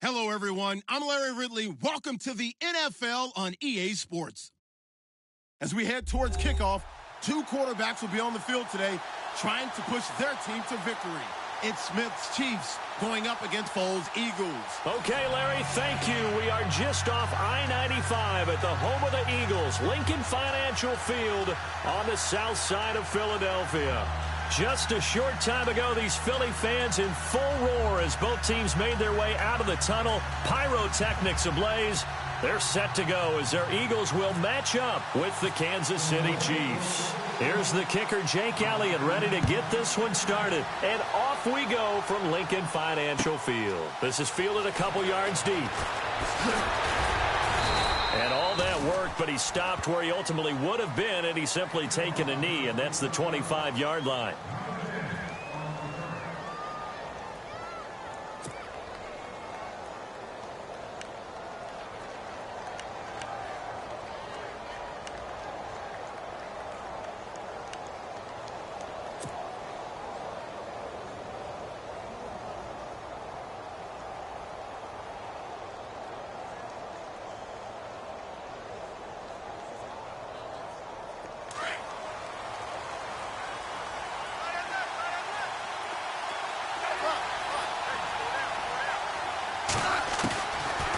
Hello, everyone. I'm Larry Ridley. Welcome to the NFL on EA Sports. As we head towards kickoff, two quarterbacks will be on the field today trying to push their team to victory. It's Smith's Chiefs going up against Foles' Eagles. Okay, Larry, thank you. We are just off I-95 at the home of the Eagles, Lincoln Financial Field on the south side of Philadelphia. Just a short time ago, these Philly fans in full roar as both teams made their way out of the tunnel. Pyrotechnics ablaze. They're set to go as their Eagles will match up with the Kansas City Chiefs. Here's the kicker, Jake Elliott, ready to get this one started. And off we go from Lincoln Financial Field. This is fielded a couple yards deep. And all that worked, but he stopped where he ultimately would have been, and he's simply taken a knee, and that's the 25-yard line.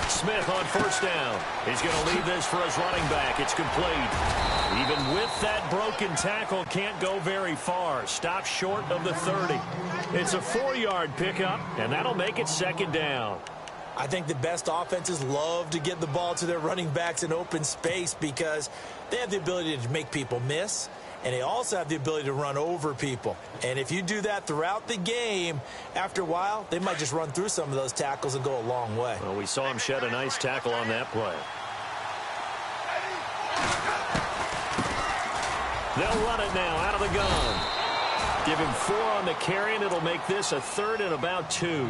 Smith on first down. He's going to leave this for his running back. It's complete. Even with that broken tackle, can't go very far. Stop short of the 30. It's a 4-yard pickup, and that'll make it second down. I think the best offenses love to get the ball to their running backs in open space because they have the ability to make people miss, and they also have the ability to run over people. And if you do that throughout the game, after a while, they might just run through some of those tackles and go a long way. Well, we saw him shed a nice tackle on that play. They'll run it now out of the gun. Give him 4 on the carry, and it'll make this a 3rd and about 2.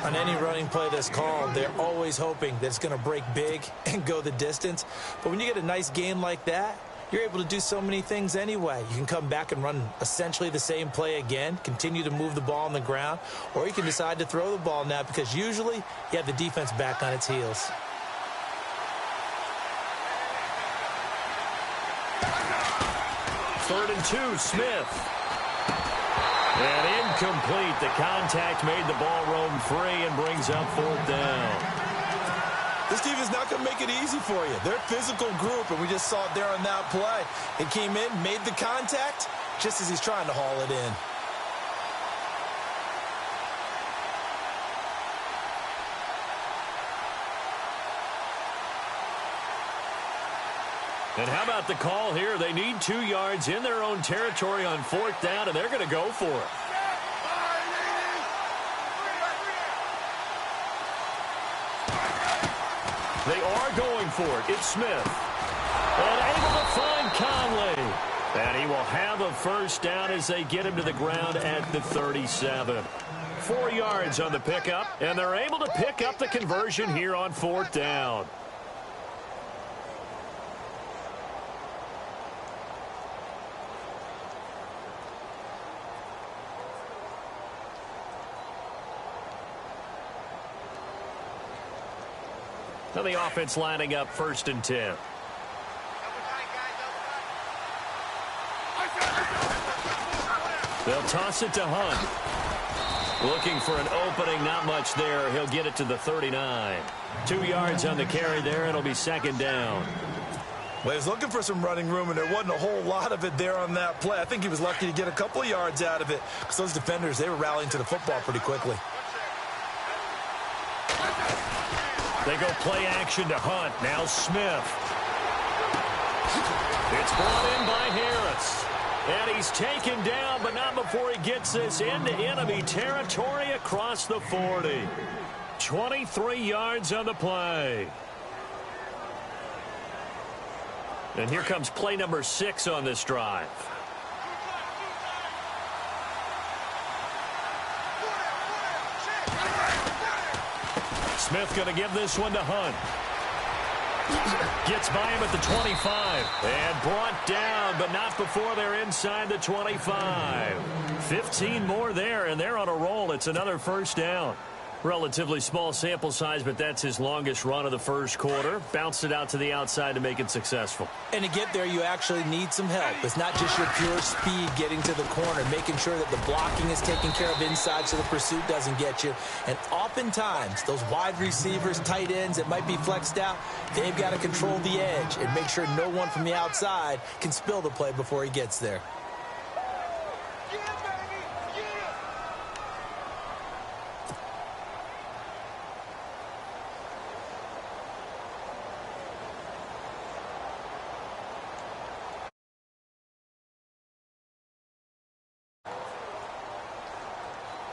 On any running play that's called, they're always hoping that it's going to break big and go the distance. But when you get a nice gain like that, you're able to do so many things anyway. You can come back and run essentially the same play again, continue to move the ball on the ground, or you can decide to throw the ball now because usually you have the defense back on its heels. Third and 2, Smith. And incomplete. The contact made the ball roam free and brings up 4th down. This team is not going to make it easy for you. They're a physical group, and we just saw it there on that play. It came in, made the contact, just as he's trying to haul it in. And how about the call here? They need 2 yards in their own territory on 4th down, and they're going to go for it. They are going for it. It's Smith. And able to find Conley. And he will have a first down as they get him to the ground at the 37. 4 yards on the pickup, and they're able to pick up the conversion here on 4th down. Now the offense lining up 1st and 10. They'll toss it to Hunt. Looking for an opening, not much there. He'll get it to the 39. 2 yards on the carry there. It'll be 2nd down. Well, he was looking for some running room, and there wasn't a whole lot of it there on that play. I think he was lucky to get a couple of yards out of it because those defenders, they were rallying to the football pretty quickly. They go play action to Hunt. Now Smith. It's brought in by Harris. And he's taken down, but not before he gets this into enemy territory across the 40. 23 yards on the play. And here comes play number 6 on this drive. Smith going to give this one to Hunt. Gets by him at the 25. And brought down, but not before they're inside the 25. 15 more there, and they're on a roll. It's another first down. Relatively small sample size, but that's his longest run of the first quarter. Bounced it out to the outside to make it successful. And to get there, you actually need some help. It's not just your pure speed getting to the corner, making sure that the blocking is taken care of inside so the pursuit doesn't get you. And oftentimes, those wide receivers, tight ends that might be flexed out, they've got to control the edge and make sure no one from the outside can spill the play before he gets there.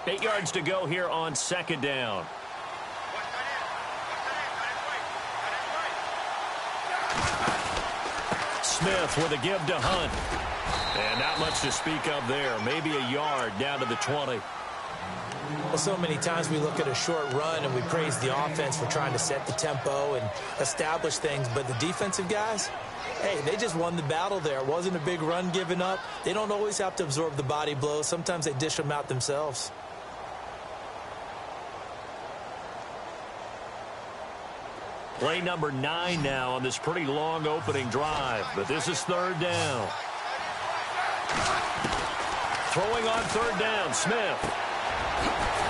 Eight yards to go here on second down. Smith with a give to Hunt. And not much to speak of there. Maybe a yard down to the 20. Well, so many times we look at a short run and we praise the offense for trying to set the tempo and establish things. But the defensive guys, hey, they just won the battle there. It wasn't a big run given up. They don't always have to absorb the body blows. Sometimes they dish them out themselves. Play number 9 now on this pretty long opening drive. But this is third down. Throwing on third down, Smith.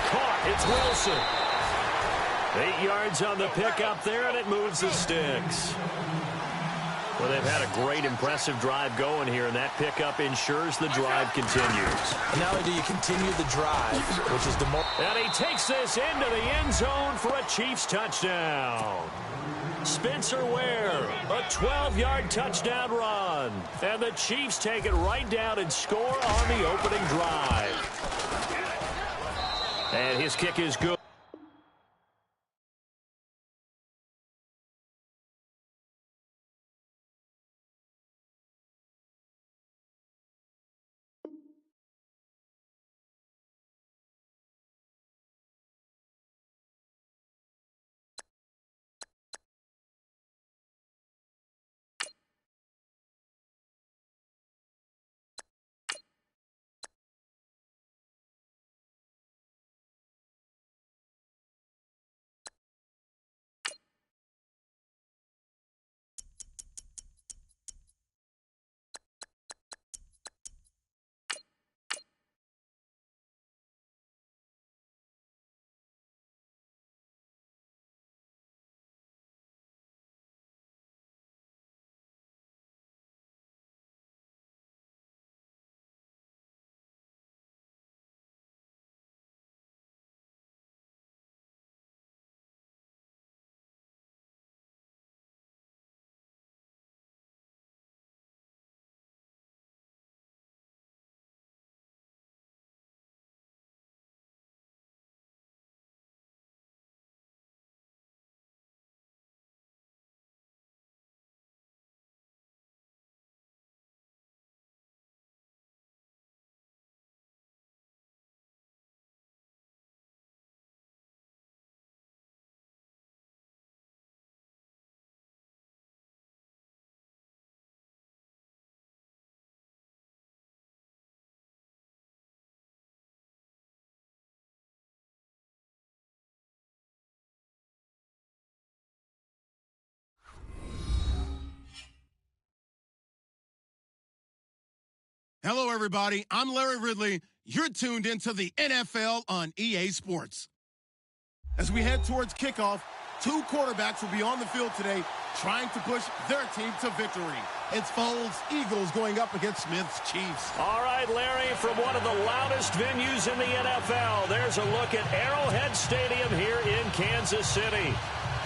Caught, it's Wilson. 8 yards on the pickup there, and it moves the sticks. Well, they've had a great, impressive drive going here, and that pickup ensures the drive continues. And not only do you continue the drive, which is the more... And he takes this into the end zone for a Chiefs touchdown. Spencer Ware, a 12-yard touchdown run. And the Chiefs take it right down and score on the opening drive. And his kick is good. Hello, everybody. I'm Larry Ridley. You're tuned into the NFL on EA Sports. As we head towards kickoff, 2 quarterbacks will be on the field today trying to push their team to victory. It's Foles' Eagles going up against Smith's Chiefs. All right, Larry, from one of the loudest venues in the NFL, there's a look at Arrowhead Stadium here in Kansas City.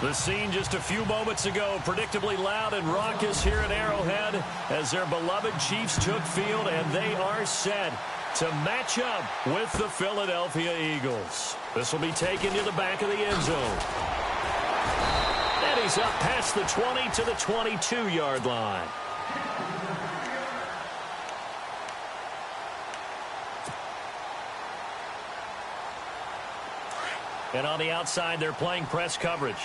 The scene just a few moments ago, predictably loud and raucous here at Arrowhead as their beloved Chiefs took field, and they are set to match up with the Philadelphia Eagles. This will be taken to the back of the end zone. And he's up past the 20 to the 22-yard line. And on the outside, they're playing press coverage.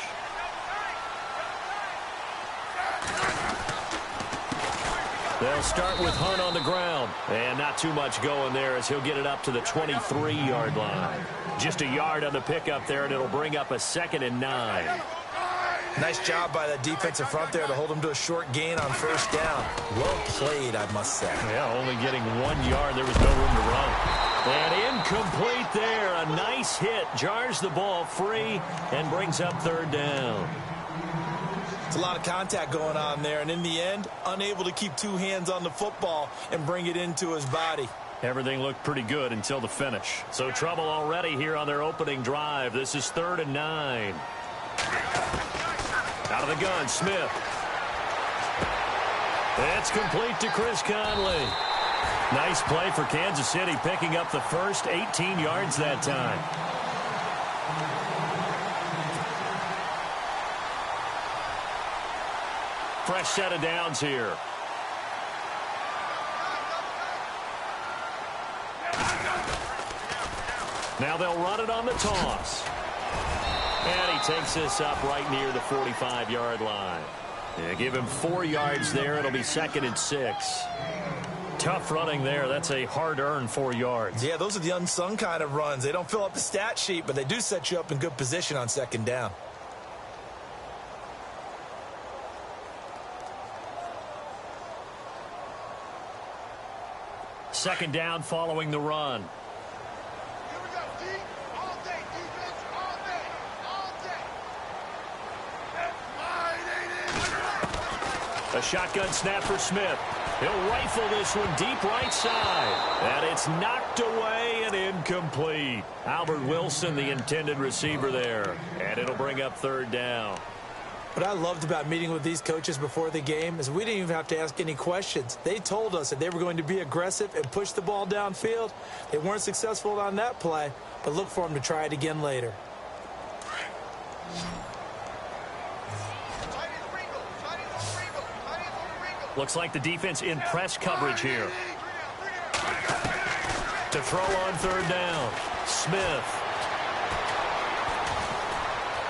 They'll start with Hunt on the ground. And not too much going there as he'll get it up to the 23-yard line. Just a yard on the pickup there, and it'll bring up a 2nd and 9. Nice job by the defensive front there to hold him to a short gain on first down. Well played, I must say. Yeah, only getting 1 yard. There was no room to run. And incomplete there. A nice hit. Jars the ball free and brings up 3rd down. It's a lot of contact going on there, and in the end, unable to keep 2 hands on the football and bring it into his body. Everything looked pretty good until the finish. So trouble already here on their opening drive. This is 3rd and 9. Out of the gun, Smith. It's complete to Chris Conley. Nice play for Kansas City, picking up the first 18 yards that time. Fresh set of downs here. Now they'll run it on the toss. And he takes this up right near the 45-yard line. Yeah, give him 4 yards there. It'll be 2nd and 6. Tough running there. That's a hard-earned 4 yards. Yeah, those are the unsung kind of runs. They don't fill up the stat sheet, but they do set you up in good position on 2nd down. Second down following the run. A shotgun snap for Smith. He'll rifle this one deep right side. And it's knocked away and incomplete. Albert Wilson, the intended receiver there. And it'll bring up 3rd down. What I loved about meeting with these coaches before the game is we didn't even have to ask any questions. They told us that they were going to be aggressive and push the ball downfield. They weren't successful on that play, but look for them to try it again later. Looks like the defense in press coverage here. To throw on 3rd down. Smith.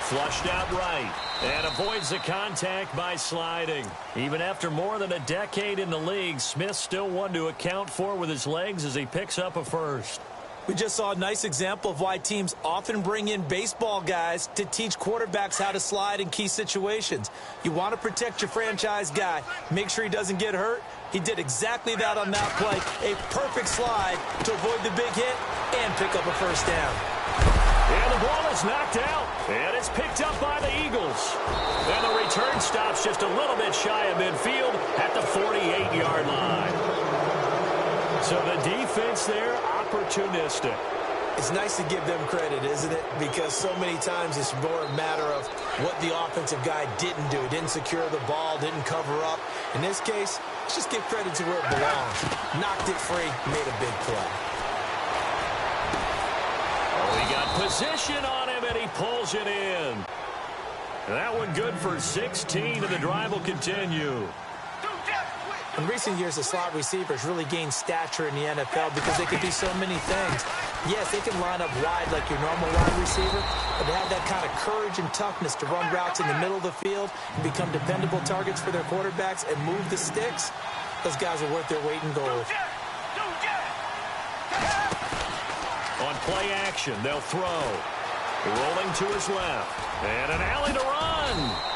Flushed out right. And avoids the contact by sliding. Even after more than a decade in the league, Smith still one to account for with his legs as he picks up a first. We just saw a nice example of why teams often bring in baseball guys to teach quarterbacks how to slide in key situations. You want to protect your franchise guy. Make sure he doesn't get hurt. He did exactly that on that play. A perfect slide to avoid the big hit and pick up a first down. And the ball is knocked out. And it's picked up by the Eagles. And the return stops just a little bit shy of midfield at the 48-yard line. So the defense there, opportunistic. It's nice to give them credit, isn't it? Because so many times it's more a matter of what the offensive guy didn't do. Didn't secure the ball, didn't cover up. In this case, let's just give credit to where it belongs. Knocked it free, made a big play. Oh, he got position on him, and he pulls it in. That one good for 16, and the drive will continue. In recent years, the slot receivers really gained stature in the NFL because they can do so many things. Yes, they can line up wide like your normal wide receiver, but to have that kind of courage and toughness to run routes in the middle of the field and become dependable targets for their quarterbacks and move the sticks, those guys are worth their weight in gold. On play action, they'll throw. Rolling to his left. And an alley to run.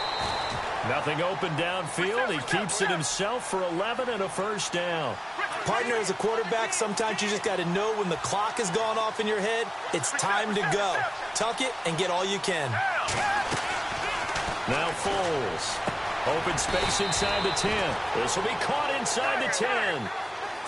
Nothing open downfield. He keeps it himself for 11 and a first down. Partner, as a quarterback, sometimes you just got to know when the clock has gone off in your head, it's time to go. Tuck it and get all you can. Now Foles. Open space inside the 10. This will be caught inside the 10.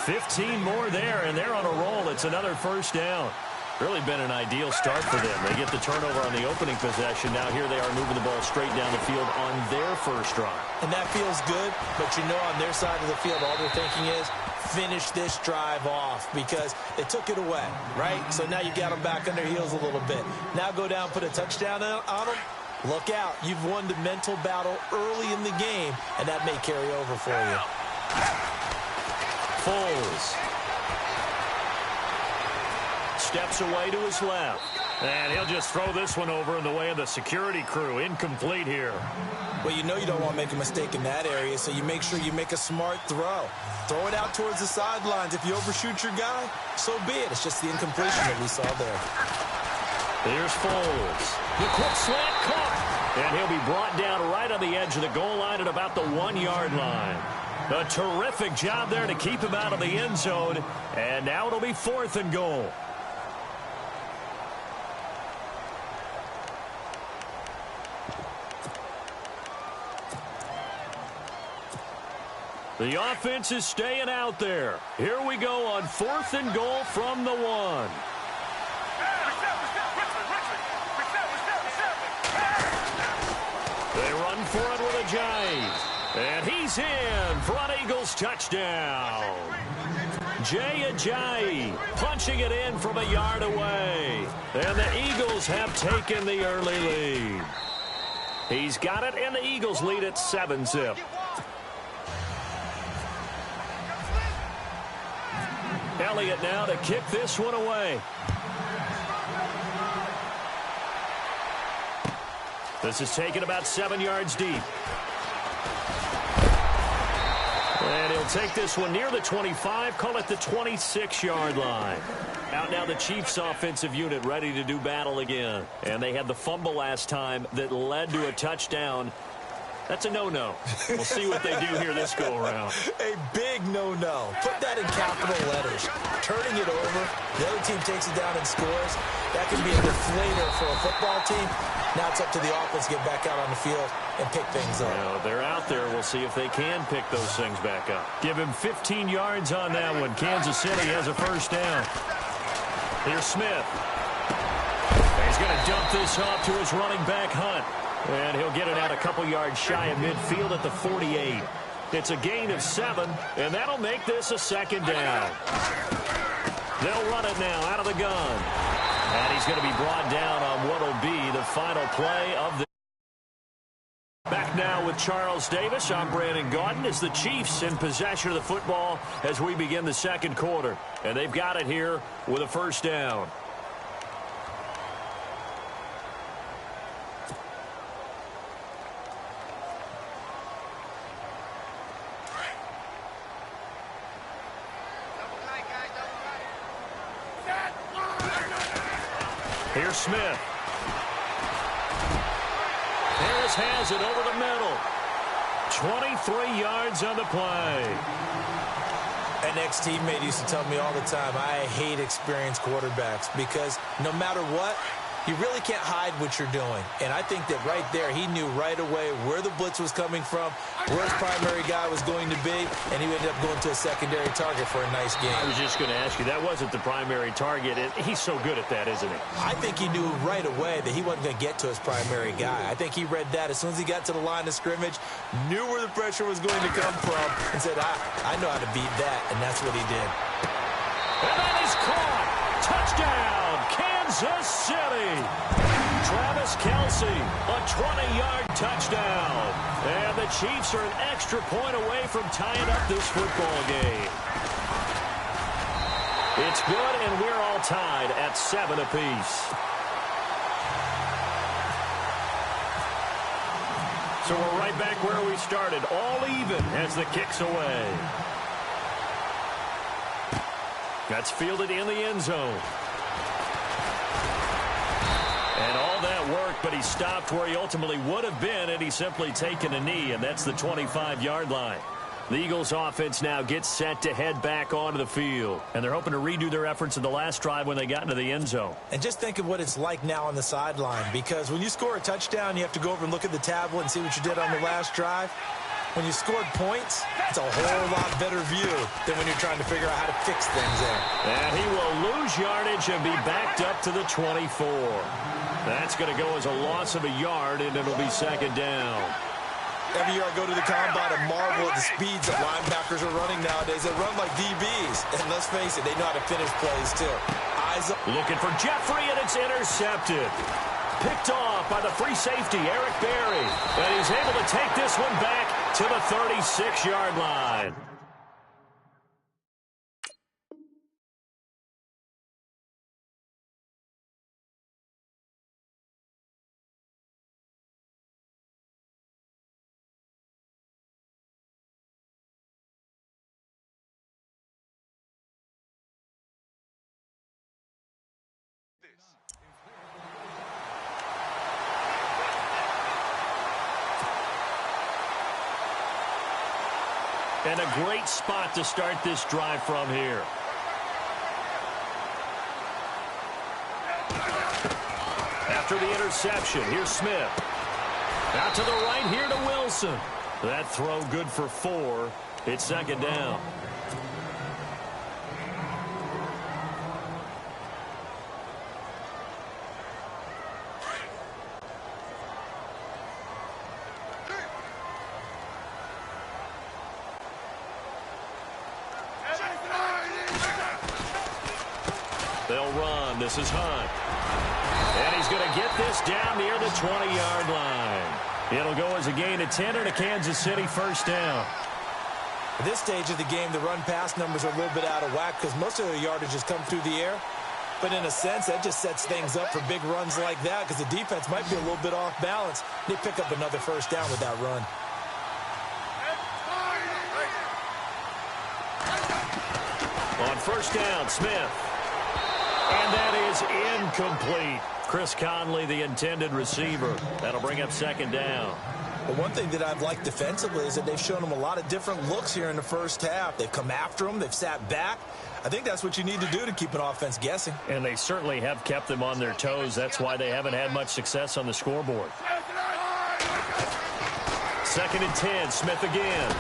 15 more there, and they're on a roll. It's another first down. Really been an ideal start for them. They get the turnover on the opening possession. Now here they are moving the ball straight down the field on their first drive. And that feels good, but you know on their side of the field all they're thinking is finish this drive off because they took it away, right? So now you got them back on their heels a little bit. Now go down, put a touchdown on them. Look out. You've won the mental battle early in the game, and that may carry over for you. Foles. Steps away to his left. And he'll just throw this one over in the way of the security crew. Incomplete here. Well, you know you don't want to make a mistake in that area, so you make sure you make a smart throw. Throw it out towards the sidelines. If you overshoot your guy, so be it. It's just the incompletion that we saw there. Here's Foles. The quick slant caught. And he'll be brought down right on the edge of the goal line at about the 1-yard line. A terrific job there to keep him out of the end zone. And now it'll be 4th and goal. The offense is staying out there. Here we go on 4th and goal from the 1. They run for it with a giant. And he's in for an Eagles touchdown. Jay Ajayi punching it in from a yard away. And the Eagles have taken the early lead. He's got it, and the Eagles lead at 7-zip. Elliott now to kick this one away. This is taken about 7 yards deep. And he'll take this one near the 25, call it the 26-yard line. Out now the Chiefs offensive unit ready to do battle again. And they had the fumble last time that led to a touchdown. That's a no-no. We'll see what they do here this go-around. A big no-no. Put that in capital letters. Turning it over, the other team takes it down and scores. That can be a deflator for a football team. Now it's up to the offense to get back out on the field and pick things up. Now, they're out there. We'll see if they can pick those things back up. Give him 15 yards on that one. Kansas City has a first down. Here's Smith. He's going to dump this off to his running back, Hunt. And he'll get it out a couple yards shy of midfield at the 48. It's a gain of 7, and that'll make this a second down. They'll run it now out of the gun. And he's going to be brought down on what will be the final play of the... Back now with Charles Davis. I'm Brandon Gaudin. It's the Chiefs in possession of the football as we begin the second quarter. And they've got it here with a first down. Here's Smith. Harris has it over the middle. 23 yards on the play. An ex-teammate used to tell me all the time, I hate experienced quarterbacks because no matter what, you really can't hide what you're doing. And I think that right there, he knew right away where the blitz was coming from, where his primary guy was going to be, and he ended up going to a secondary target for a nice game. I was just going to ask you, that wasn't the primary target. He's so good at that, isn't he? I think he knew right away that he wasn't going to get to his primary guy. I think he read that as soon as he got to the line of scrimmage, knew where the pressure was going to come from, and said, I know how to beat that, and that's what he did. And that is caught. Touchdown, Kansas City. Travis Kelce, a 20-yard touchdown. And the Chiefs are an extra point away from tying up this football game. It's good, and we're all tied at 7 apiece. So we're right back where we started, all even as the kick's away. That's fielded in the end zone. And all that work, but he stopped where he ultimately would have been had he simply taken a knee, and that's the 25-yard line. The Eagles offense now gets set to head back onto the field, and they're hoping to redo their efforts in the last drive when they got into the end zone. And just think of what it's like now on the sideline, because when you score a touchdown, you have to go over and look at the tablet and see what you did on the last drive. When you scored points, it's a whole lot better view than when you're trying to figure out how to fix things there. And he will lose yardage and be backed up to the 24. That's going to go as a loss of a yard, and it'll be second down. Every year I go to the combine and marvel at the speeds that linebackers are running nowadays. They run like DBs. And let's face it, they know how to finish plays too. Eyes up. Looking for Jeffrey, and it's intercepted. Picked off by the free safety, Eric Berry. And he's able to take this one back to the 36-yard line. And a great spot to start this drive from here. After the interception, here's Smith. Out to the right here to Wilson. That throw good for 4. It's second down. They'll run. This is Hunt. And he's going to get this down near the 20-yard line. It'll go as a gain of 10 and a Kansas City first down. At this stage of the game, the run-pass numbers are a little bit out of whack because most of their yardage has come through the air. But in a sense, that just sets things up for big runs like that because the defense might be a little bit off balance. They pick up another first down with that run. On first down, Smith. And that is incomplete. Chris Conley, the intended receiver. That'll bring up second down. But one thing that I've liked defensively is that they've shown them a lot of different looks here in the first half. They've come after them. They've sat back. I think that's what you need to do to keep an offense guessing. And they certainly have kept them on their toes. That's why they haven't had much success on the scoreboard. Second and 10, Smith again.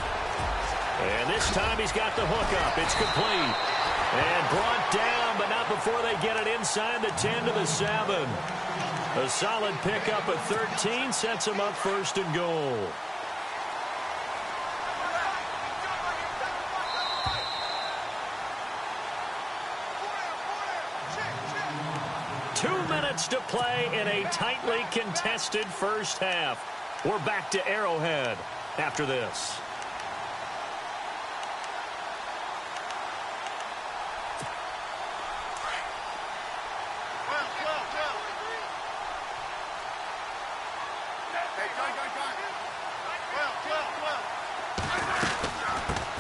And this time he's got the hook up. It's complete. And brought down, but not before they get it inside the 10 to the 7. A solid pickup of 13 sets him up first and goal. Two minutes to play in a tightly contested first half. We're back to Arrowhead after this.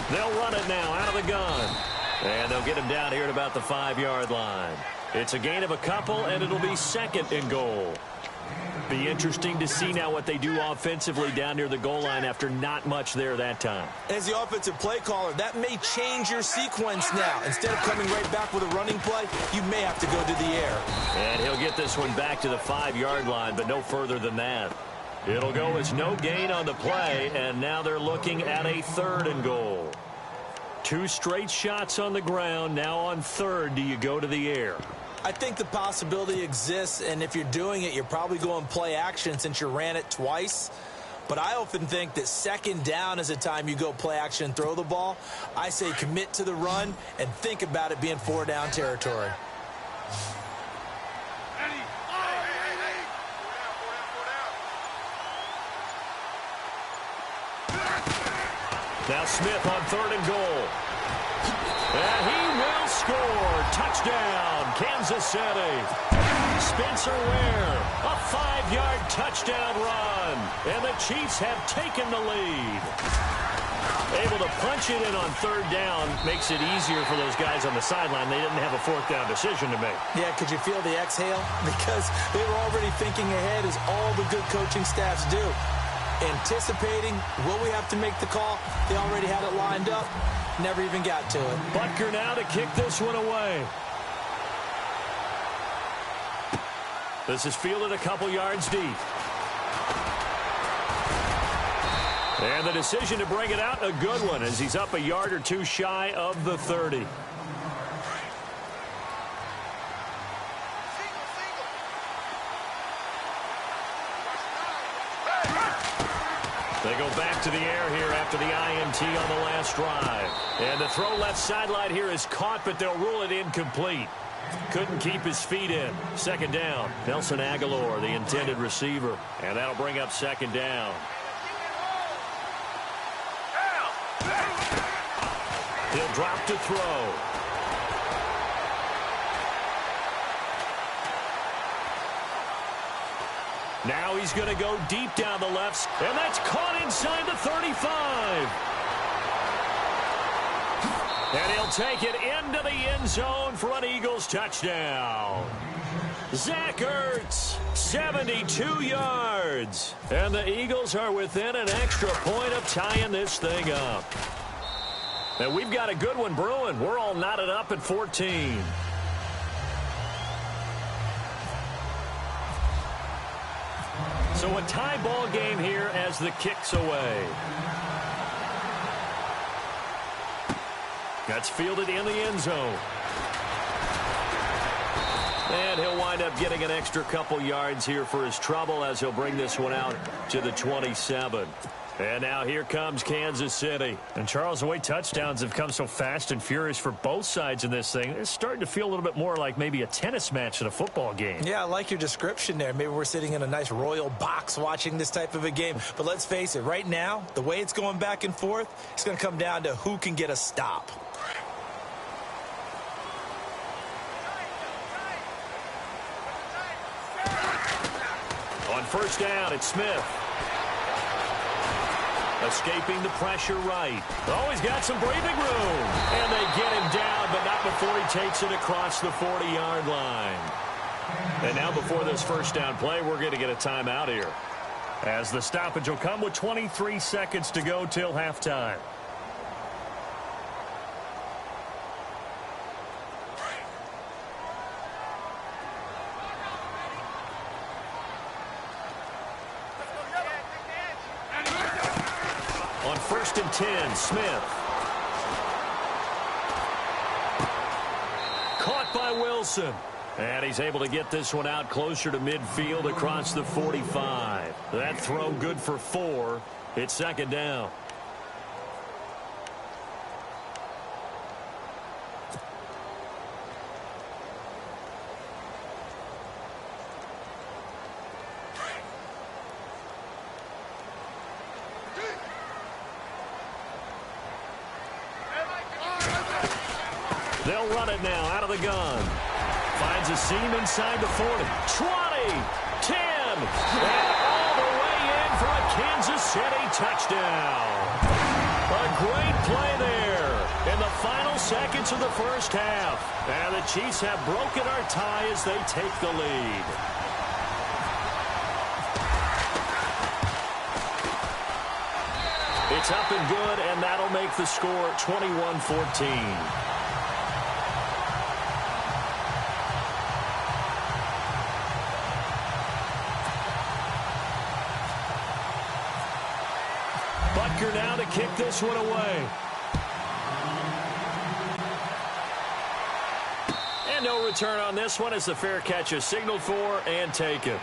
They'll run it now out of the gun. And they'll get him down here at about the 5-yard line. It's a gain of a couple, and it'll be second and goal. Be interesting to see now what they do offensively down near the goal line after not much there that time. As the offensive play caller, that may change your sequence now. Instead of coming right back with a running play, you may have to go to the air. And he'll get this one back to the 5-yard line, but no further than that. It'll go as no gain on the play, and now they're looking at a third and goal. Two straight shots on the ground. Now on third, do you go to the air? I think the possibility exists, and if you're doing it, you're probably going play action since you ran it twice. But I often think that second down is the time you go play action and throw the ball. I say commit to the run and think about it being 4-down territory. Now Smith on third and goal. And he will score. Touchdown, Kansas City. Spencer Ware, a 5-yard touchdown run. And the Chiefs have taken the lead. Able to punch it in on third down makes it easier for those guys on the sideline. They didn't have a fourth down decision to make. Yeah, could you feel the exhale? Because they were already thinking ahead, as all the good coaching staffs do. Anticipating, will we have to make the call? They already had it lined up. Never even got to it. Butker now to kick this one away. This is fielded a couple yards deep. And the decision to bring it out, a good one, as he's up a yard or two shy of the 30. They go back to the air here after the INT on the last drive. And the throw left sideline here is caught, but they'll rule it incomplete. Couldn't keep his feet in. Second down. Nelson Aguilar, the intended receiver. And that'll bring up second down. He'll drop to throw. Now he's going to go deep down the left, and that's caught inside the 35. And he'll take it into the end zone for an Eagles touchdown. Zach Ertz, 72 yards. And the Eagles are within an extra point of tying this thing up. And we've got a good one brewing. We're all knotted up at 14. So a tie ball game here as the kick's away. That's fielded in the end zone. And he'll wind up getting an extra couple yards here for his trouble as he'll bring this one out to the 27. And now here comes Kansas City. And Charles, the way touchdowns have come so fast and furious for both sides in this thing, it's starting to feel a little bit more like maybe a tennis match than a football game. Yeah, I like your description there. Maybe we're sitting in a nice royal box watching this type of a game. But let's face it, right now, the way it's going back and forth, it's going to come down to who can get a stop. On first down, it's Smith. Escaping the pressure right. Oh, he's got some breathing room. And they get him down, but not before he takes it across the 40-yard line. And now before this first down play, we're going to get a timeout here, as the stoppage will come with 23 seconds to go till halftime. On first and 10, Smith. Caught by Wilson. And he's able to get this one out closer to midfield across the 45. That throw good for 4. It's second down. They'll run it now out of the gun. Finds a seam inside the 40. 20, 10, and all the way in for a Kansas City touchdown. A great play there in the final seconds of the first half. And the Chiefs have broken our tie as they take the lead. It's up and good, and that'll make the score 21-14. Butker now to kick this one away. And no return on this one as the fair catch is signaled for and taken.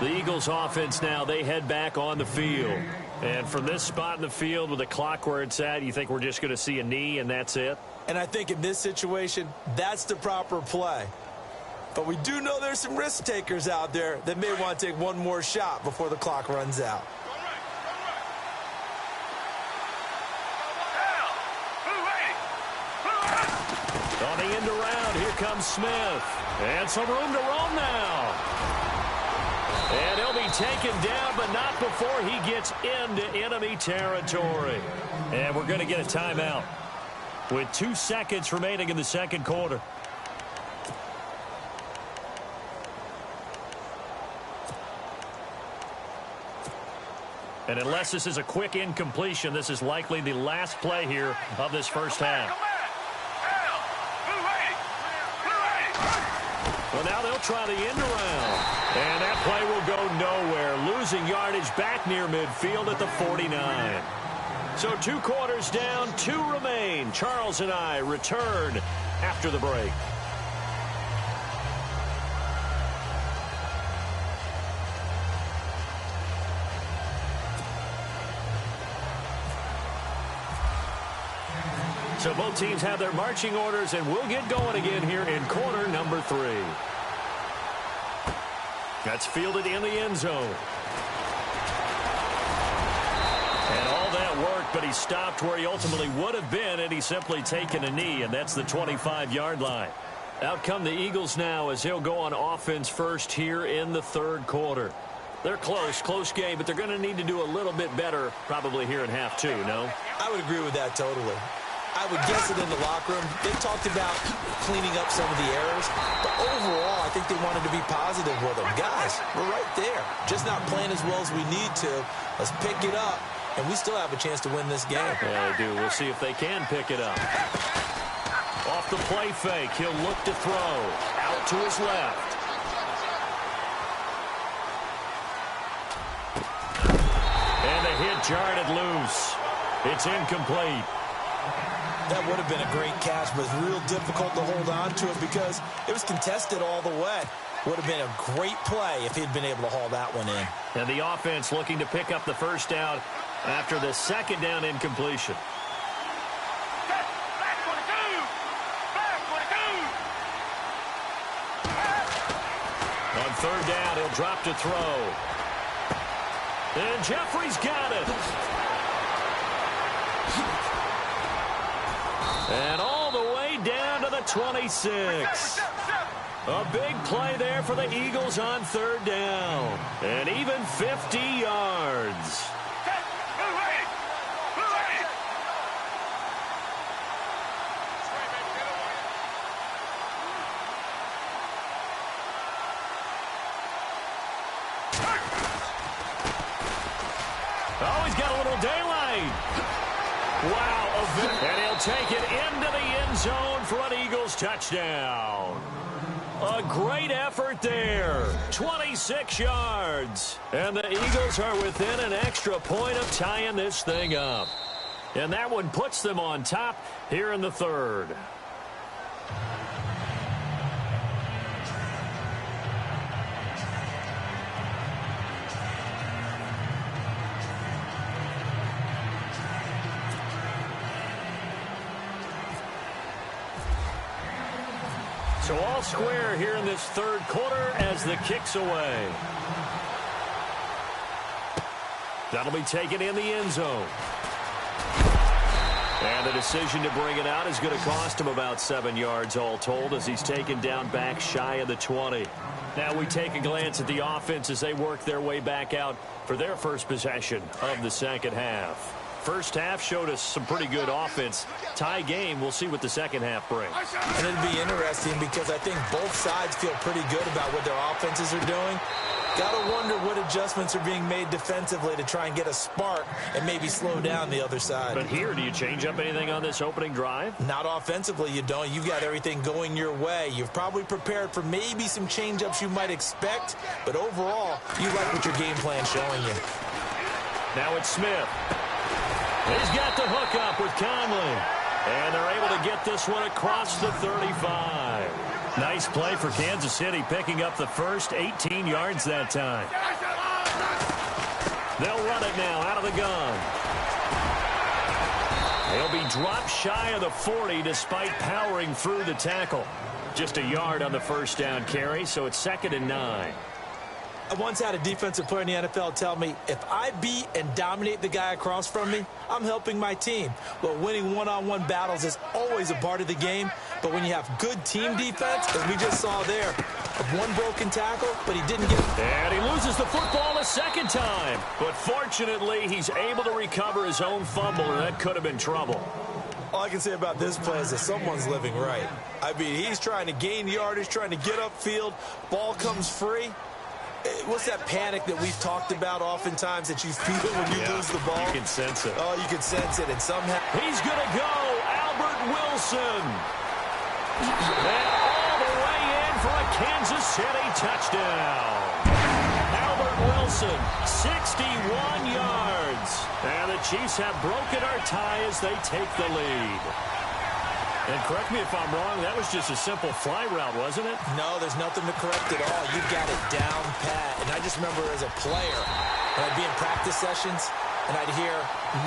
The Eagles offense now, they head back on the field. And from this spot in the field with the clock where it's at, you think we're just going to see a knee and that's it? And I think in this situation, that's the proper play. But we do know there's some risk takers out there that may want to take one more shot before the clock runs out. On the end around, here comes Smith. And some room to roam now. And he'll be taken down, but not before he gets into enemy territory. And we're going to get a timeout with 2 seconds remaining in the second quarter. And unless this is a quick incompletion, this is likely the last play here of this first half. Well, now they'll try the end around. And that play will go nowhere. Losing yardage back near midfield at the 49. So 2 quarters down, 2 remain. Charles and I return after the break. So both teams have their marching orders, and we'll get going again here in quarter number 3. That's fielded in the end zone. And all that worked, but he stopped where he ultimately would have been, and he's simply taken a knee, and that's the 25-yard line. Out come the Eagles now as he'll go on offense first here in the third quarter. They're close game, but they're going to need to do a little bit better probably here in half 2, no? I would agree with that totally. I would guess it in the locker room. They talked about cleaning up some of the errors, but overall, I think they wanted to be positive with them. Guys, we're right there. Just not playing as well as we need to. Let's pick it up and we still have a chance to win this game. Yeah, they do. We'll see if they can pick it up. Off the play fake, he'll look to throw. Out to his left. And the hit jarred it loose. It's incomplete. That would have been a great catch, but it's real difficult to hold on to it because it was contested all the way. Would have been a great play if he'd been able to haul that one in. And the offense looking to pick up the first down after the second down incompletion. On third down, he'll drop to throw. And Jeffrey's got it. And all the way down to the 26. A big play there for the Eagles on third down. And even 50 yards. Oh, he's got a little daylight. Wow. And he'll take it into the end zone for an Eagles touchdown. A great effort there. 26 yards. And the Eagles are within an extra point of tying this thing up. And that one puts them on top here in the third. So all square here in this third quarter as the kick's away. That'll be taken in the end zone. And the decision to bring it out is going to cost him about 7 yards all told as he's taken down back shy of the 20. Now we take a glance at the offense as they work their way back out for their first possession of the second half. First half showed us some pretty good offense. Tie game, we'll see what the second half brings. And it'll be interesting because I think both sides feel pretty good about what their offenses are doing. Got to wonder what adjustments are being made defensively to try and get a spark and maybe slow down the other side. But here, do you change up anything on this opening drive? Not offensively, you don't. You've got everything going your way. You've probably prepared for maybe some change-ups you might expect, but overall, you like what your game plan's showing you. Now it's Smith. He's got the hook up with Conley. And they're able to get this one across the 35. Nice play for Kansas City, picking up the first 18 yards that time. They'll run it now out of the gun. He'll be dropped shy of the 40 despite powering through the tackle. Just a yard on the first down carry, so it's 2nd and 9. I once had a defensive player in the NFL tell me, if I beat and dominate the guy across from me, I'm helping my team. Well, winning one-on-one battles is always a part of the game, but when you have good team defense, as we just saw there, one broken tackle, but he didn't get it. And he loses the football a second time. But fortunately, he's able to recover his own fumble, and that could have been trouble. All I can say about this play is that someone's living right. I mean, he's trying to gain yardage, trying to get upfield. Ball comes free. What's that panic that we've talked about oftentimes that you feel when you lose the ball? You can sense it. Oh, you can sense it, and somehow... He's going to go, Albert Wilson. And all the way in for a Kansas City touchdown. Albert Wilson, 61 yards. And the Chiefs have broken our tie as they take the lead. And correct me if I'm wrong, that was just a simple fly route, wasn't it? No, there's nothing to correct at all. You've got it down pat. And I just remember as a player, when I'd be in practice sessions, and I'd hear 9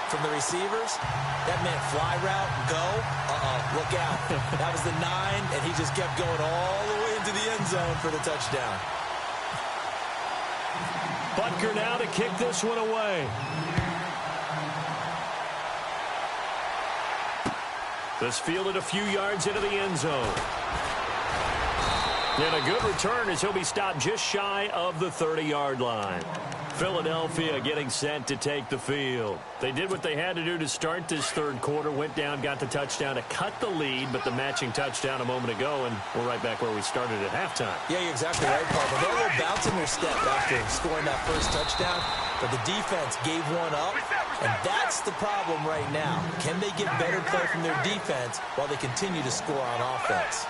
from the receivers, that meant fly route, go, look out. That was the 9, and he just kept going all the way into the end zone for the touchdown. Butker now to kick this one away. This fielded a few yards into the end zone. And a good return as he'll be stopped just shy of the 30-yard line. Philadelphia getting set to take the field. They did what they had to do to start this third quarter. Went down, got the touchdown to cut the lead, but the matching touchdown a moment ago, and we're right back where we started at halftime. Yeah, you're exactly right, Paul. But they're a little bounce in their step after scoring that first touchdown. but the defense gave one up, and that's the problem right now. Can they get better play from their defense while they continue to score on offense?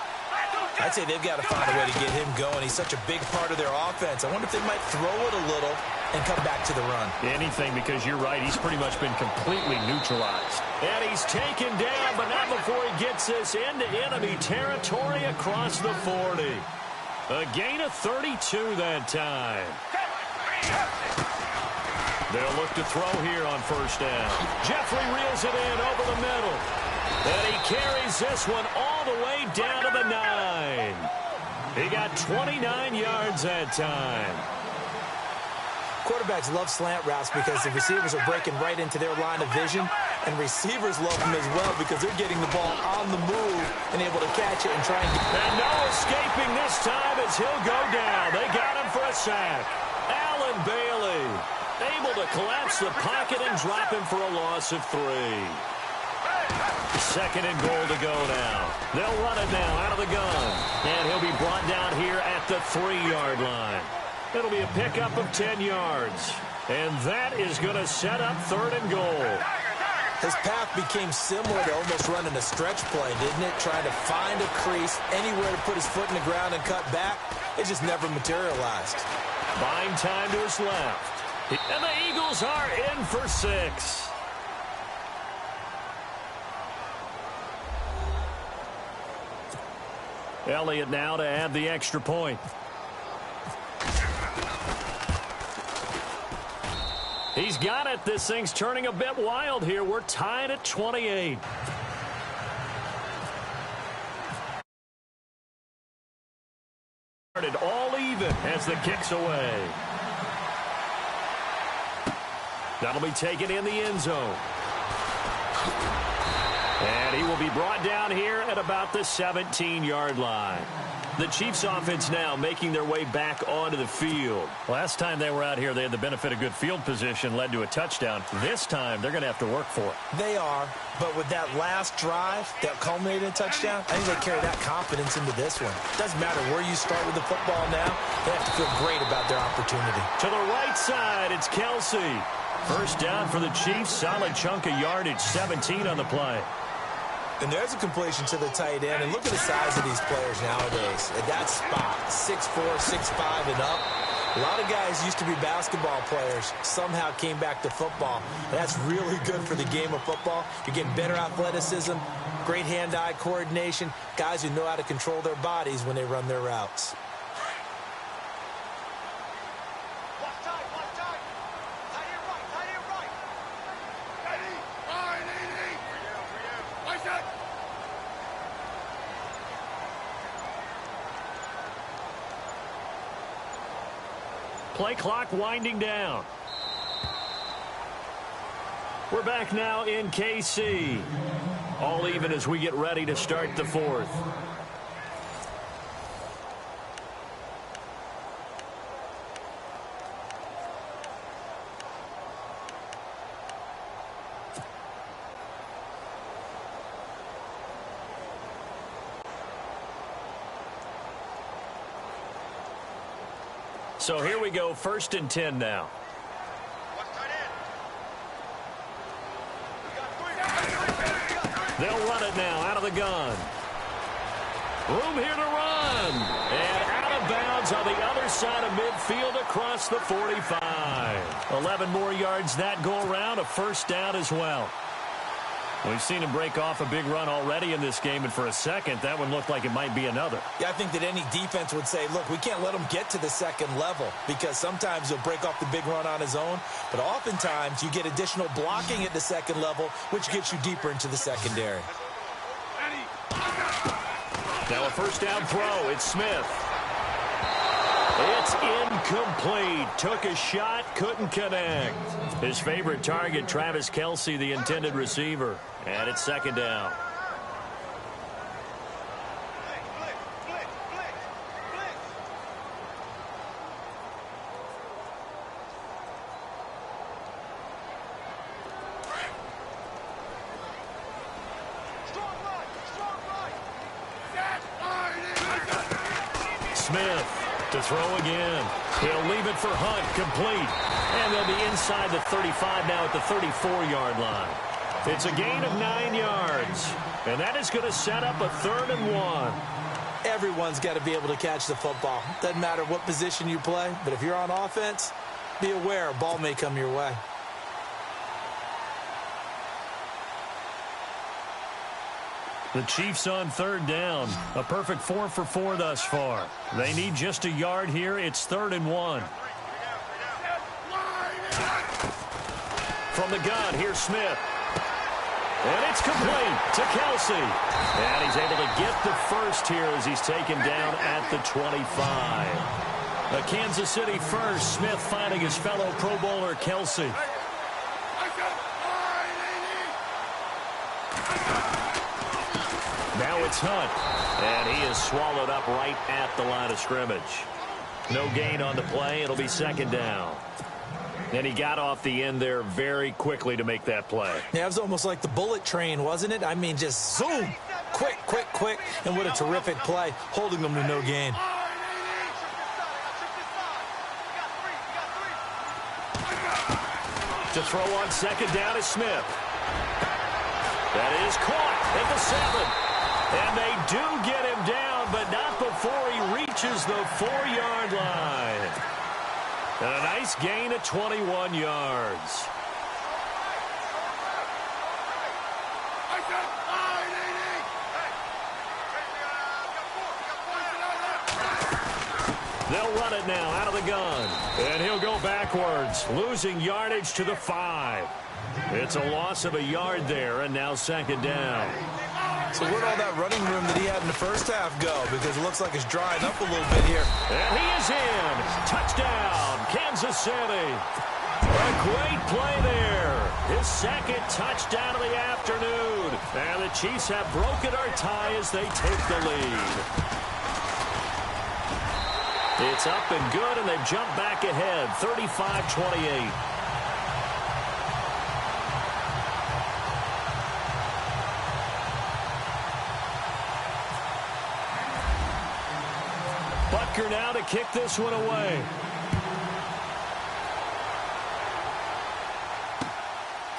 I'd say they've got to find a way to get him going. He's such a big part of their offense. I wonder if they might throw it a little and come back to the run. Anything, because you're right. He's pretty much been completely neutralized. And he's taken down, but not before he gets us into enemy territory across the 40. A gain of 32 that time. They'll look to throw here on first down. Jeffrey reels it in over the middle. And he carries this one all the way down to the 9. He got 29 yards that time. Quarterbacks love slant routes because the receivers are breaking right into their line of vision, and receivers love them as well because they're getting the ball on the move and able to catch it and try and get it. And no escaping this time as he'll go down. They got him for a sack. Allen Bailey able to collapse the pocket and drop him for a loss of 3. Second and goal to go now. They'll run it now out of the gun. And he'll be brought down here at the 3-yard line. It'll be a pickup of 10 yards. And that is going to set up third and goal. His path became similar to almost running a stretch play, didn't it? Trying to find a crease, anywhere to put his foot in the ground and cut back. It just never materialized. Buying time to his left. And the Eagles are in for 6. Elliott now to add the extra point. He's got it. This thing's turning a bit wild here. We're tied at 28. All even as the kick's away. That'll be taken in the end zone. And he will be brought down here at about the 17-yard line. The Chiefs offense now making their way back onto the field. Last time they were out here, they had the benefit of good field position, led to a touchdown. This time, they're going to have to work for it. They are, but with that last drive that culminated in a touchdown, I think they carry that confidence into this one. Doesn't matter where you start with the football now, they have to feel great about their opportunity. To the right side, it's Kelsey. First down for the Chiefs, solid chunk of yardage, 17 on the play. And there's a completion to the tight end. And look at the size of these players nowadays. At that spot, 6'4", 6'5", and up. A lot of guys used to be basketball players, somehow came back to football. And that's really good for the game of football. You're getting better athleticism, great hand-eye coordination, guys who know how to control their bodies when they run their routes. Play clock winding down. We're back now in KC. All even as we get ready to start the 4th. So here we go, 1st and 10 now. They'll run it now out of the gun. Room here to run. And out of bounds on the other side of midfield across the 45. 11 more yards that go around, a first down as well. We've seen him break off a big run already in this game, and for a second, that one looked like it might be another. Yeah, I think that any defense would say, look, we can't let him get to the second level because sometimes he'll break off the big run on his own, but oftentimes you get additional blocking at the second level, which gets you deeper into the secondary. Now a first down throw. It's Smith. It's incomplete. Took a shot, couldn't connect. His favorite target, Travis Kelce, the intended receiver. And it's second down. Smith To throw again. He'll leave it for Hunt, complete. And they'll be inside the 35 now at the 34-yard line. It's a gain of 9 yards. And that is going to set up a 3rd and 1. Everyone's got to be able to catch the football. Doesn't matter what position you play, but if you're on offense, be aware a ball may come your way. The Chiefs on 3rd down. A perfect 4 for 4 thus far. They need just a yard here. It's 3rd and 1. From the gun, here's Smith. And it's complete to Kelsey. And he's able to get the first here as he's taken down at the 25. A Kansas City first. Smith finding his fellow Pro Bowler Kelsey. Now it's Hunt. And he is swallowed up right at the line of scrimmage. No gain on the play. It'll be 2nd down. And he got off the end there very quickly to make that play. Yeah, it was almost like the bullet train, wasn't it? I mean, just zoom. Quick, quick, quick. And what a terrific play, holding them to no gain. To throw on 2nd down is Smith. That is caught at the 7. And they do get him down, but not before he reaches the 4-yard line. And a nice gain of 21 yards. They'll run it now out of the gun. And he'll go backwards, losing yardage to the 5. It's a loss of a yard there, and now 2nd down. So where'd all that running room that he had in the first half go? Because it looks like it's drying up a little bit here. And he is in. Touchdown, Kansas City. A great play there. His 2nd touchdown of the afternoon. And the Chiefs have broken our tie as they take the lead. It's up and good, and they've jumped back ahead, 35-28. Butker now to kick this one away.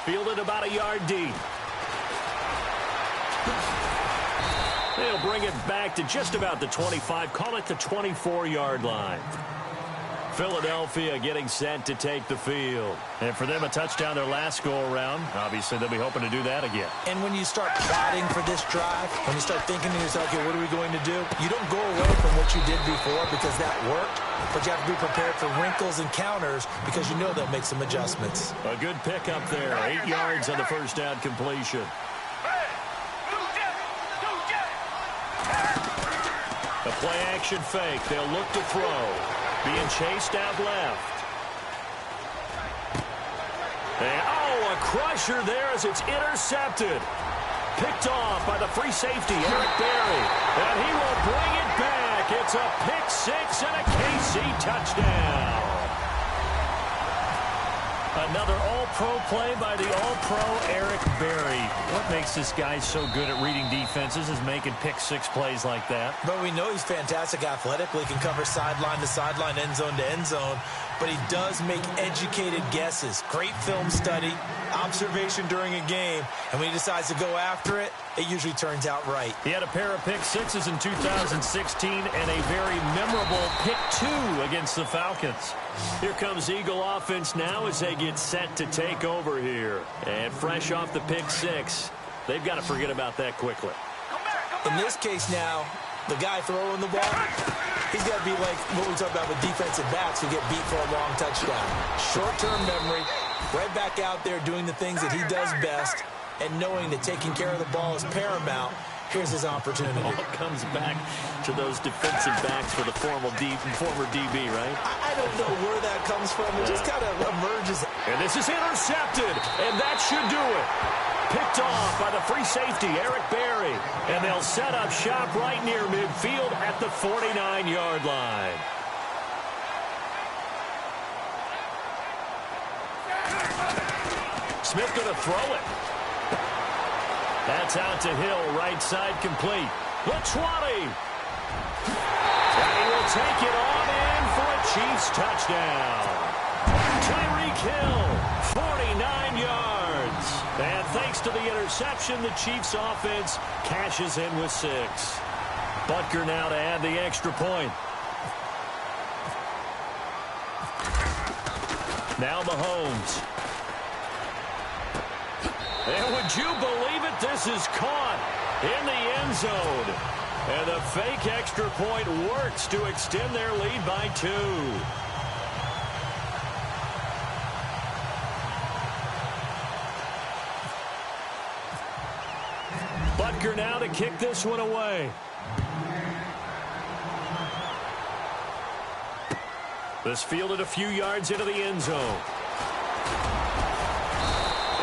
Fielded about a yard deep. They'll bring it back to just about the 25. Call it the 24-yard line. Philadelphia getting set to take the field. And for them, a touchdown their last go-around. Obviously, they'll be hoping to do that again. And when you start plotting for this drive, when you start thinking to yourself, okay, what are we going to do? You don't go away from what you did before because that worked, but you have to be prepared for wrinkles and counters because you know they'll make some adjustments. A good pickup there. 8 yards on the first down completion. A play-action fake. They'll look to throw. Being chased out left. And, a crusher there as it's intercepted. Picked off by the free safety, Eric Berry. And he will bring it back. It's a pick 6 and a KC touchdown. Another all-pro play by the all-pro Eric Berry. What makes this guy so good at reading defenses is making pick-6 plays like that. But we know he's fantastic athletically, can cover sideline to sideline, end zone to end zone. But he does make educated guesses. Great film study, observation during a game. And when he decides to go after it, it usually turns out right. He had a pair of pick-6s in 2016 and a very memorable pick-2 against the Falcons. Here comes Eagle offense now as they get set to take over here. And fresh off the pick-6, they've got to forget about that quickly. In this case now, the guy throwing the ball, he's got to be like what we talk about with defensive backs who get beat for a long touchdown. Short-term memory, right back out there doing the things that he does best, and knowing that taking care of the ball is paramount. Here's his opportunity. All comes back to those defensive backs for the former DB, right? I don't know where that comes from. It just kind of emerges. And this is intercepted, and that should do it. Picked off by the free safety, Eric Berry. And they'll set up shop right near midfield at the 49-yard line. Smith going to throw it. That's out to Hill, right side complete. The 20. And he will take it on in for a Chiefs touchdown. Tyreek Hill, 49 yards. And thanks to the interception, the Chiefs offense cashes in with 6. Butker now to add the extra point. Now Mahomes. And would you believe it? This is caught in the end zone. And the fake extra point works to extend their lead by 2. Butker now to kick this one away. This fielded a few yards into the end zone.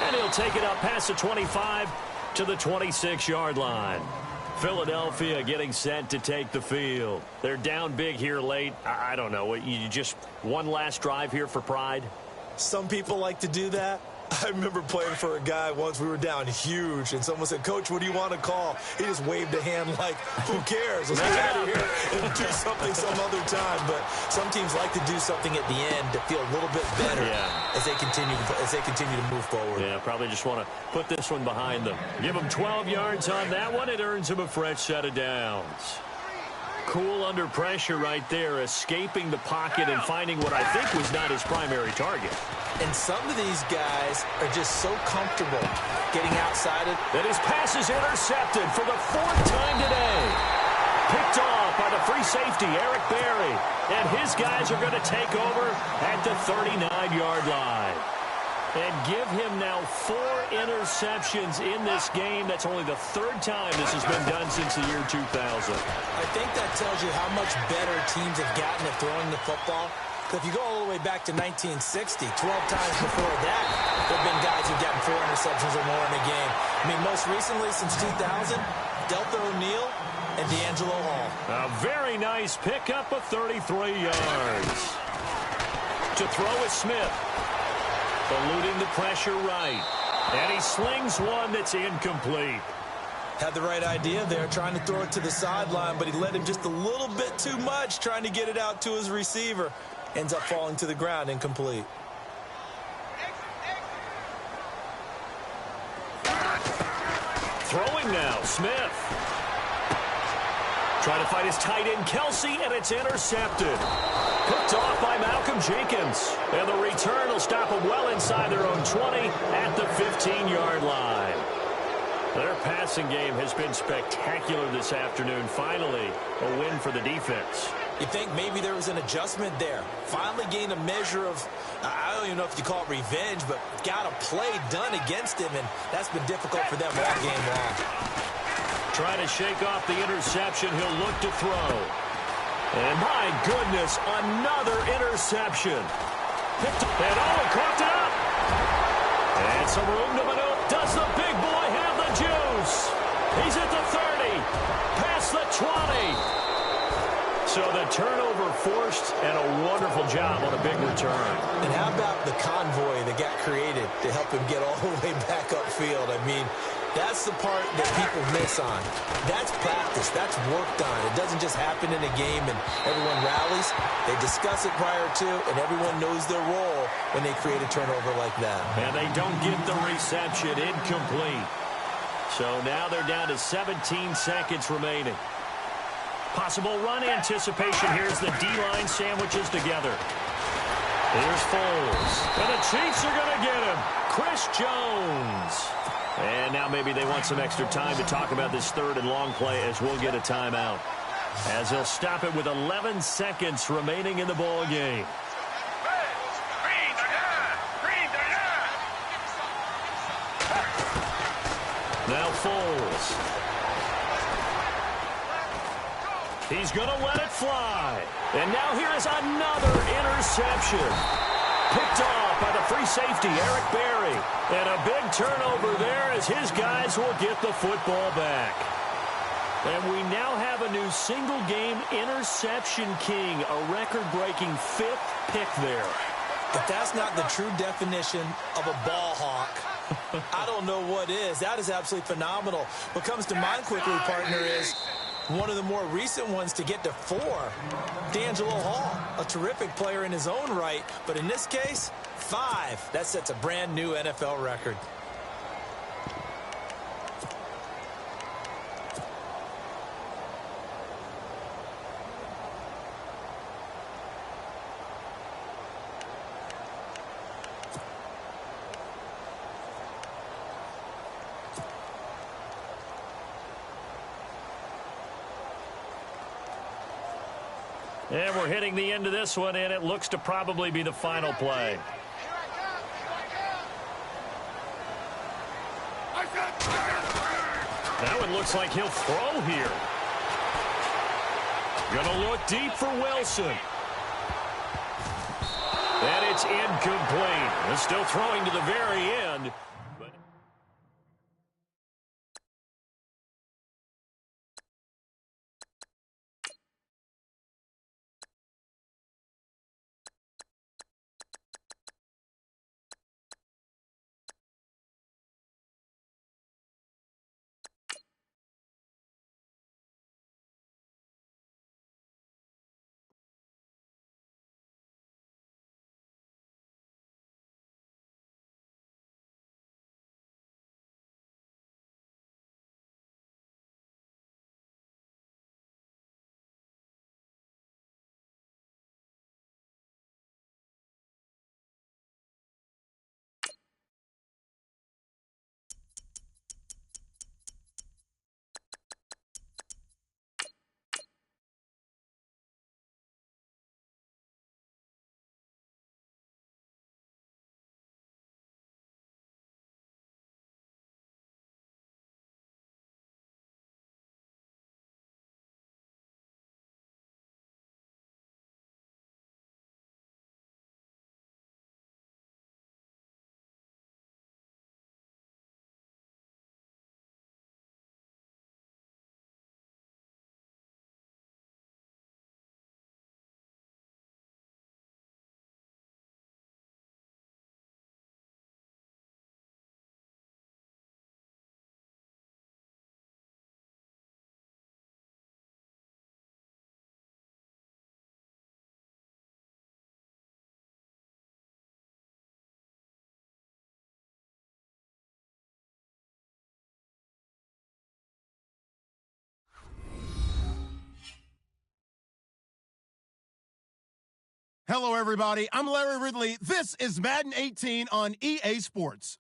And he'll take it up past the 25 to the 26-yard line. Philadelphia getting set to take the field. They're down big here late. I don't know. You just one last drive here for pride? Some people like to do that. I remember playing for a guy once. We were down huge, and someone said, "Coach, what do you want to call?" He just waved a hand like, "Who cares? Let's get out of here and do something some other time." But some teams like to do something at the end to feel a little bit better as they continue to move forward. Yeah, probably just want to put this one behind them. Give them 12 yards on that one. It earns them a fresh set of downs. Cool under pressure right there, escaping the pocket and finding what I think was not his primary target. And some of these guys are just so comfortable getting outside it. And his pass is intercepted for the 4th time today. Picked off by the free safety, Eric Berry. And his guys are going to take over at the 39-yard line. And give him now 4 interceptions in this game. That's only the 3rd time this has been done since the year 2000. I think that tells you how much better teams have gotten at throwing the football. Because if you go all the way back to 1960, 12 times before that, there have been guys who've gotten 4 interceptions or more in a game. I mean, most recently, since 2000, Deltha O'Neal and D'Angelo Hall. A very nice pickup of 33 yards. To throw is Smith. Eluding the pressure right. And he slings one that's incomplete. Had the right idea there, trying to throw it to the sideline, but he let him just a little bit too much, trying to get it out to his receiver. Ends up falling to the ground, incomplete. Throwing now, Smith. Trying to fight his tight end, Kelsey, and it's intercepted. Picked off by Malcolm Jenkins. And the return will stop them well inside their own 20 at the 15-yard line. Their passing game has been spectacular this afternoon. Finally, a win for the defense. You think maybe there was an adjustment there. Finally gained a measure of, I don't even know if you call it revenge, but got a play done against him, and that's been difficult for them all game long. Trying to shake off the interception. He'll look to throw. And my goodness, another interception. Picked up, and he caught it up. And some room to maneuver. Does the big boy have the juice? He's at the 30, past the 20. So the turnover forced, and a wonderful job on a big return. And how about the convoy that got created to help him get all the way back upfield? I mean, that's the part that people miss on. That's practice. That's worked on. It doesn't just happen in a game and everyone rallies. They discuss it prior to, and everyone knows their role when they create a turnover like that. And they don't get the reception. Incomplete. So now they're down to 17 seconds remaining. Possible run anticipation. Here's the D-line sandwiches together. Here's Foles. And the Chiefs are going to get him. Chris Jones. And now maybe they want some extra time to talk about this 3rd and long play as we'll get a timeout. As they'll stop it with 11 seconds remaining in the ball game. Now Foles. He's going to let it fly. And now here is another interception. Picked off by the free safety, Eric Berry. And a big turnover there as his guys will get the football back. And we now have a new single-game interception king, a record-breaking 5th pick there. If that's not the true definition of a ball hawk, I don't know what is. That is absolutely phenomenal. What comes to mind quickly, partner, is one of the more recent ones to get to 4. D'Angelo Hall, a terrific player in his own right, but in this case, 5. That sets a brand new NFL record. And we're hitting the end of this one, and it looks to probably be the final play. That one looks like he'll throw here. Gonna look deep for Wilson. And it's incomplete. He's still throwing to the very end. Hello, everybody. I'm Larry Ridley. This is Madden 18 on EA Sports.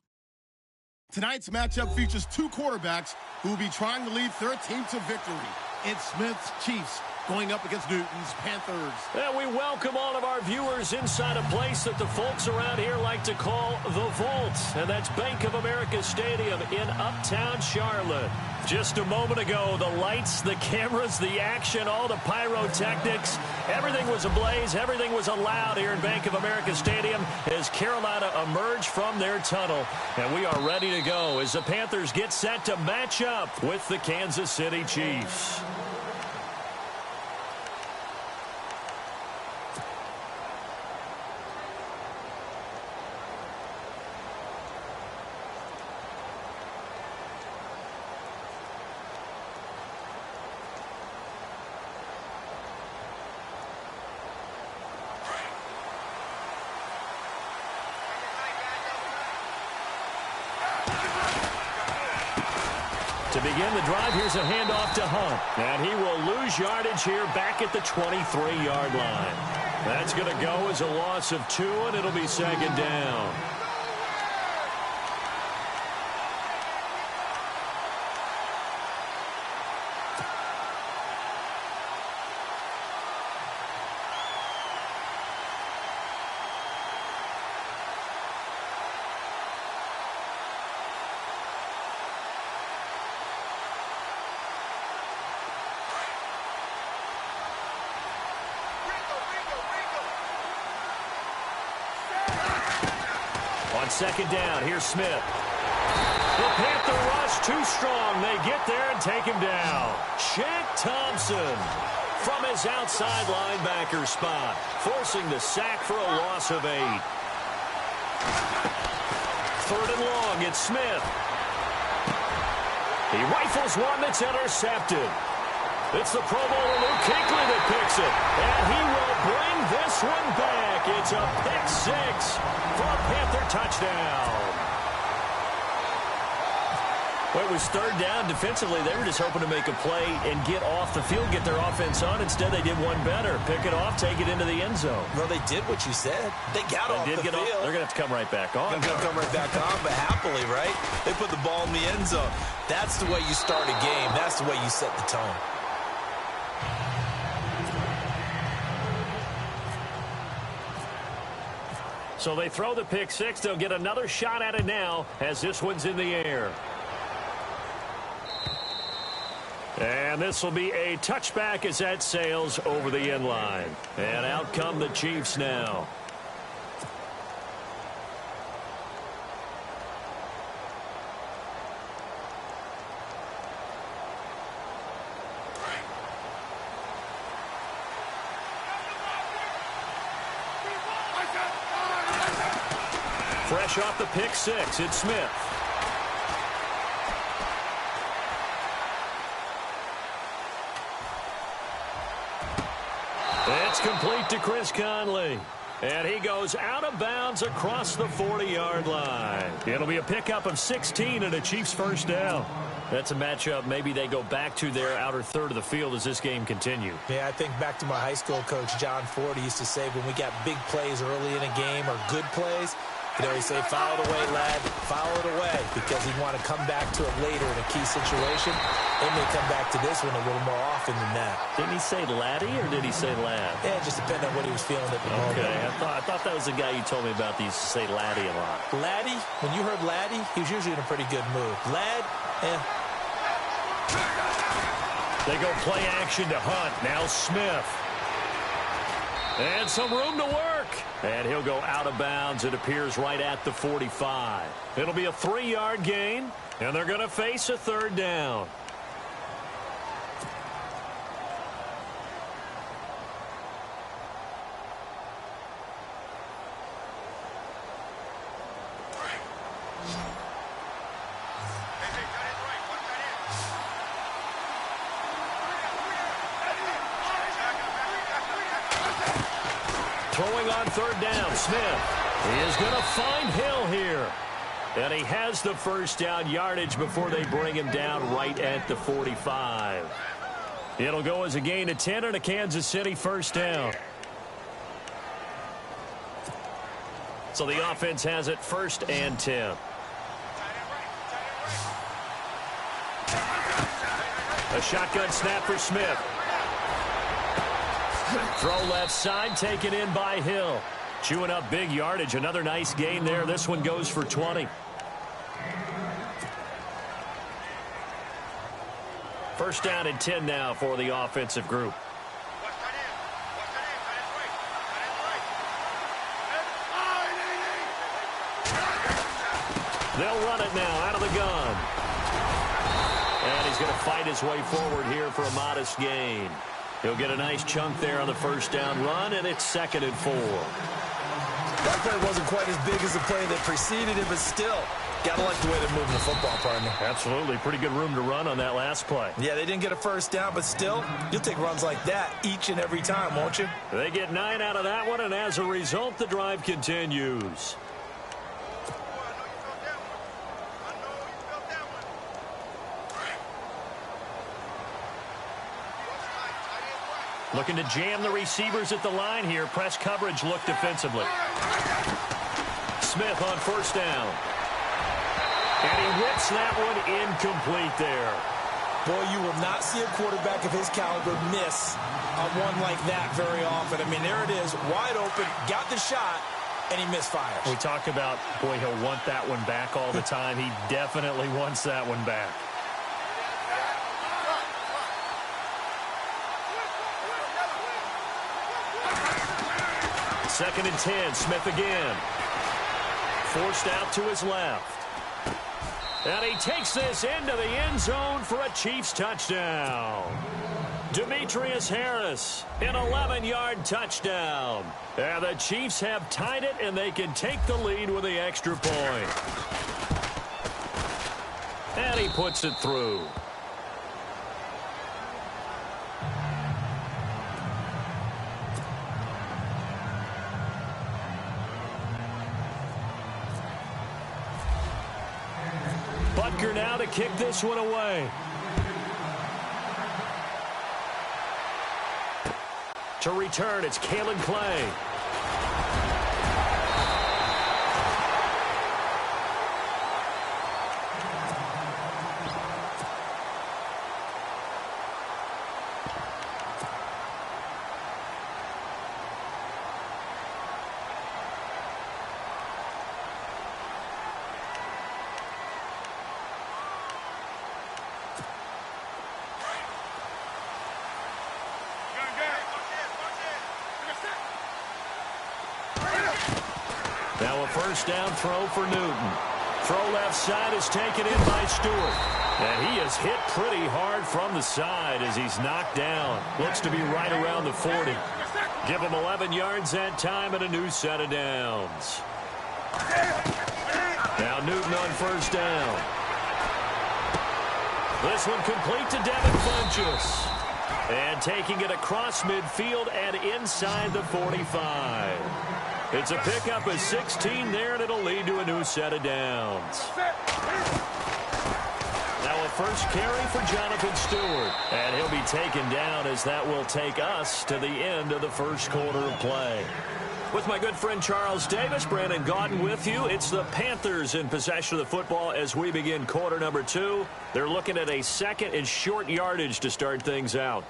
Tonight's matchup features 2 quarterbacks who will be trying to lead their team to victory. It's Smith's Chiefs going up against Newton's Panthers. And we welcome all of our viewers inside a place that the folks around here like to call the Vault. And that's Bank of America Stadium in Uptown Charlotte. Just a moment ago, the lights, the cameras, the action, all the pyrotechnics, everything was ablaze, everything was allowed here in Bank of America Stadium as Carolina emerged from their tunnel. And we are ready to go as the Panthers get set to match up with the Kansas City Chiefs. To begin the drive, here's a handoff to Hunt. And he will lose yardage here back at the 23-yard line. That's going to go as a loss of 2, and it'll be second down. On second down, here's Smith. The Panther rush too strong. They get there and take him down. Shaq Thompson from his outside linebacker spot, forcing the sack for a loss of 8. 3rd and long, it's Smith. He rifles one that's intercepted. It's the Pro Bowler Luke Kuechly that picks it. And he will bring this one back. It's a pick six for a Panther touchdown. Well, it was third down. Defensively, they were just hoping to make a play and get off the field, get their offense on. Instead, they did one better. Pick it off, take it into the end zone. Well, they did what you said. They got off the field. They're going to have to come right back on. They're going to come right back on, but happily, right? They put the ball in the end zone. That's the way you start a game. That's the way you set the tone. So they throw the pick six. They'll get another shot at it now as this one's in the air. And this will be a touchback as that sails over the end line. And out come the Chiefs now. Fresh off the pick six, it's Smith. It's complete to Chris Conley. And he goes out of bounds across the 40-yard line. It'll be a pickup of 16 and a Chiefs first down. That's a matchup maybe they go back to their outer third of the field as this game continues. Yeah, I think back to my high school coach, John Ford. He used to say when we got big plays early in a game or good plays, he'd always say, foul it away, lad, foul it away, because he'd want to come back to it later in a key situation. They may come back to this one a little more often than that. Didn't he say laddie or did he say lad? Yeah, it just depended on what he was feeling at the moment. Okay, I thought that was the guy you told me about that used to say laddie a lot. Laddie, when you heard laddie, he was usually in a pretty good mood. Lad, They go play action to Hunt. Now Smith. And some room to work. And he'll go out of bounds. It appears right at the 45. It'll be a 3-yard gain, and they're going to face a third down. Throwing on third down, Smith is going to find Hill here. And he has the first down yardage before they bring him down right at the 45. It'll go as a gain of 10 and a Kansas City first down. So the offense has it first and 10. A shotgun snap for Smith. Throw left side, taken in by Hill. Chewing up big yardage. Another nice gain there. This one goes for 20. First down and 10 now for the offensive group. They'll run it now out of the gun. And he's going to fight his way forward here for a modest gain. He'll get a nice chunk there on the first down run, and it's 2nd and 4. That play wasn't quite as big as the play that preceded it, but still, got to like the way they're moving the football, partner. Absolutely. Pretty good room to run on that last play. Yeah, they didn't get a first down, but still, you'll take runs like that each and every time, won't you? They get 9 out of that one, and as a result, the drive continues. Looking to jam the receivers at the line here. Press coverage look defensively. Smith on first down. And he whips that one incomplete there. Boy, you will not see a quarterback of his caliber miss on one like that very often. I mean, there it is, wide open, got the shot, and he misfires. We talk about, boy, he'll want that one back all the time. He definitely wants that one back. Second and 10, Smith again. Forced out to his left. And he takes this into the end zone for a Chiefs touchdown. Demetrius Harris, an 11-yard touchdown. And the Chiefs have tied it, and they can take the lead with the extra point. And he puts it through. to kick this one away. To return, it's Kalen Clay. Now a first down throw for Newton. Throw left side is taken in by Stewart. And he is hit pretty hard from the side as he's knocked down. Looks to be right around the 40. Give him 11 yards that time and a new set of downs. Now Newton on first down. This one complete to Devin Funchess. And taking it across midfield and inside the 45. It's a pickup of 16 there, and it'll lead to a new set of downs. Now a first carry for Jonathan Stewart. And he'll be taken down as that will take us to the end of the first quarter of play. With my good friend Charles Davis, Brandon Gaudin with you. It's the Panthers in possession of the football as we begin quarter number 2. They're looking at a second and short yardage to start things out.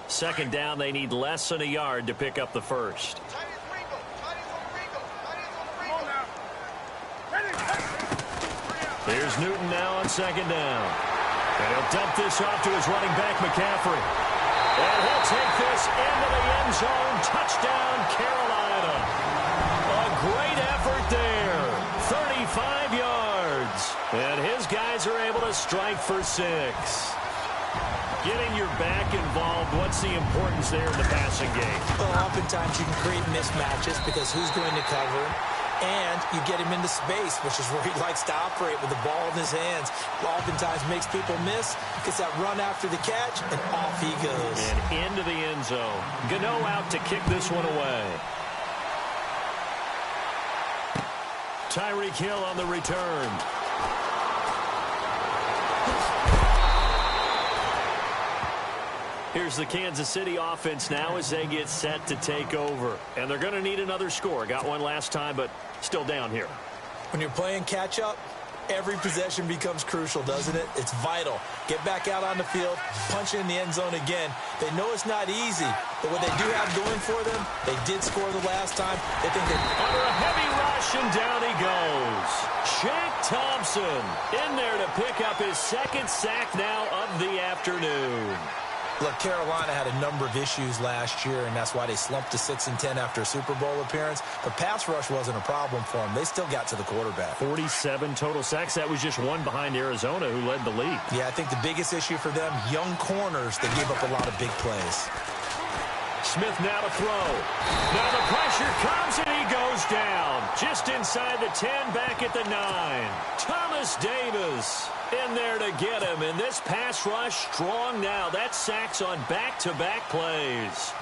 Second down, they need less than a yard to pick up the first. Here's Newton now on second down. And he'll dump this off to his running back, McCaffrey. And he'll take this into the end zone. Touchdown, Carolina. A great effort there. 35 yards. And his guys are able to strike for 6. Getting your back involved, what's the importance there in the passing game? Well, oftentimes you can create mismatches because who's going to cover, and you get him into space, which is where he likes to operate with the ball in his hands. Oftentimes makes people miss, gets that run after the catch, and off he goes. And into the end zone. Gano out to kick this one away. Tyreek Hill on the return. Here's the Kansas City offense now as they get set to take over. And they're going to need another score. Got one last time, but still down here. When you're playing catch-up, every possession becomes crucial, doesn't it? It's vital. Get back out on the field, punch in the end zone again. They know it's not easy, but what they do have going for them, they did score the last time. They think that under a heavy rush, and down he goes. Shaq Thompson in there to pick up his second sack now of the afternoon. Look, Carolina had a number of issues last year, and that's why they slumped to 6-10 after a Super Bowl appearance. But pass rush wasn't a problem for them. They still got to the quarterback. 47 total sacks. That was just one behind Arizona, who led the league. Yeah, I think the biggest issue for them, young corners, they gave up a lot of big plays. Smith now to throw. Now the pressure comes, and he goes down. Just inside the 10, back at the 9. Thomas Davis in there to get him, and this pass rush strong now. That's sacks on back-to-back plays.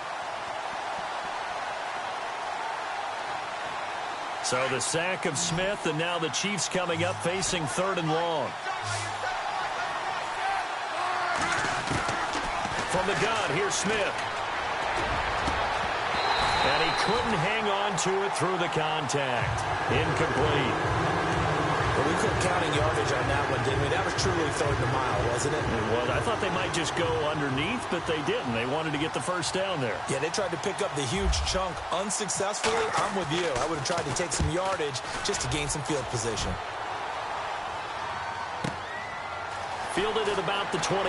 So the sack of Smith, and now the Chiefs coming up facing 3rd and long. From the gun, here's Smith. And he couldn't hang on to it through the contact. Incomplete. Well, we couldn't counting yardage on that one, didn't we? That was truly 3rd and a mile, wasn't it? It was. I thought they might just go underneath, but they didn't. They wanted to get the first down there. Yeah, they tried to pick up the huge chunk unsuccessfully. I'm with you. I would have tried to take some yardage just to gain some field position. Fielded at about the 28.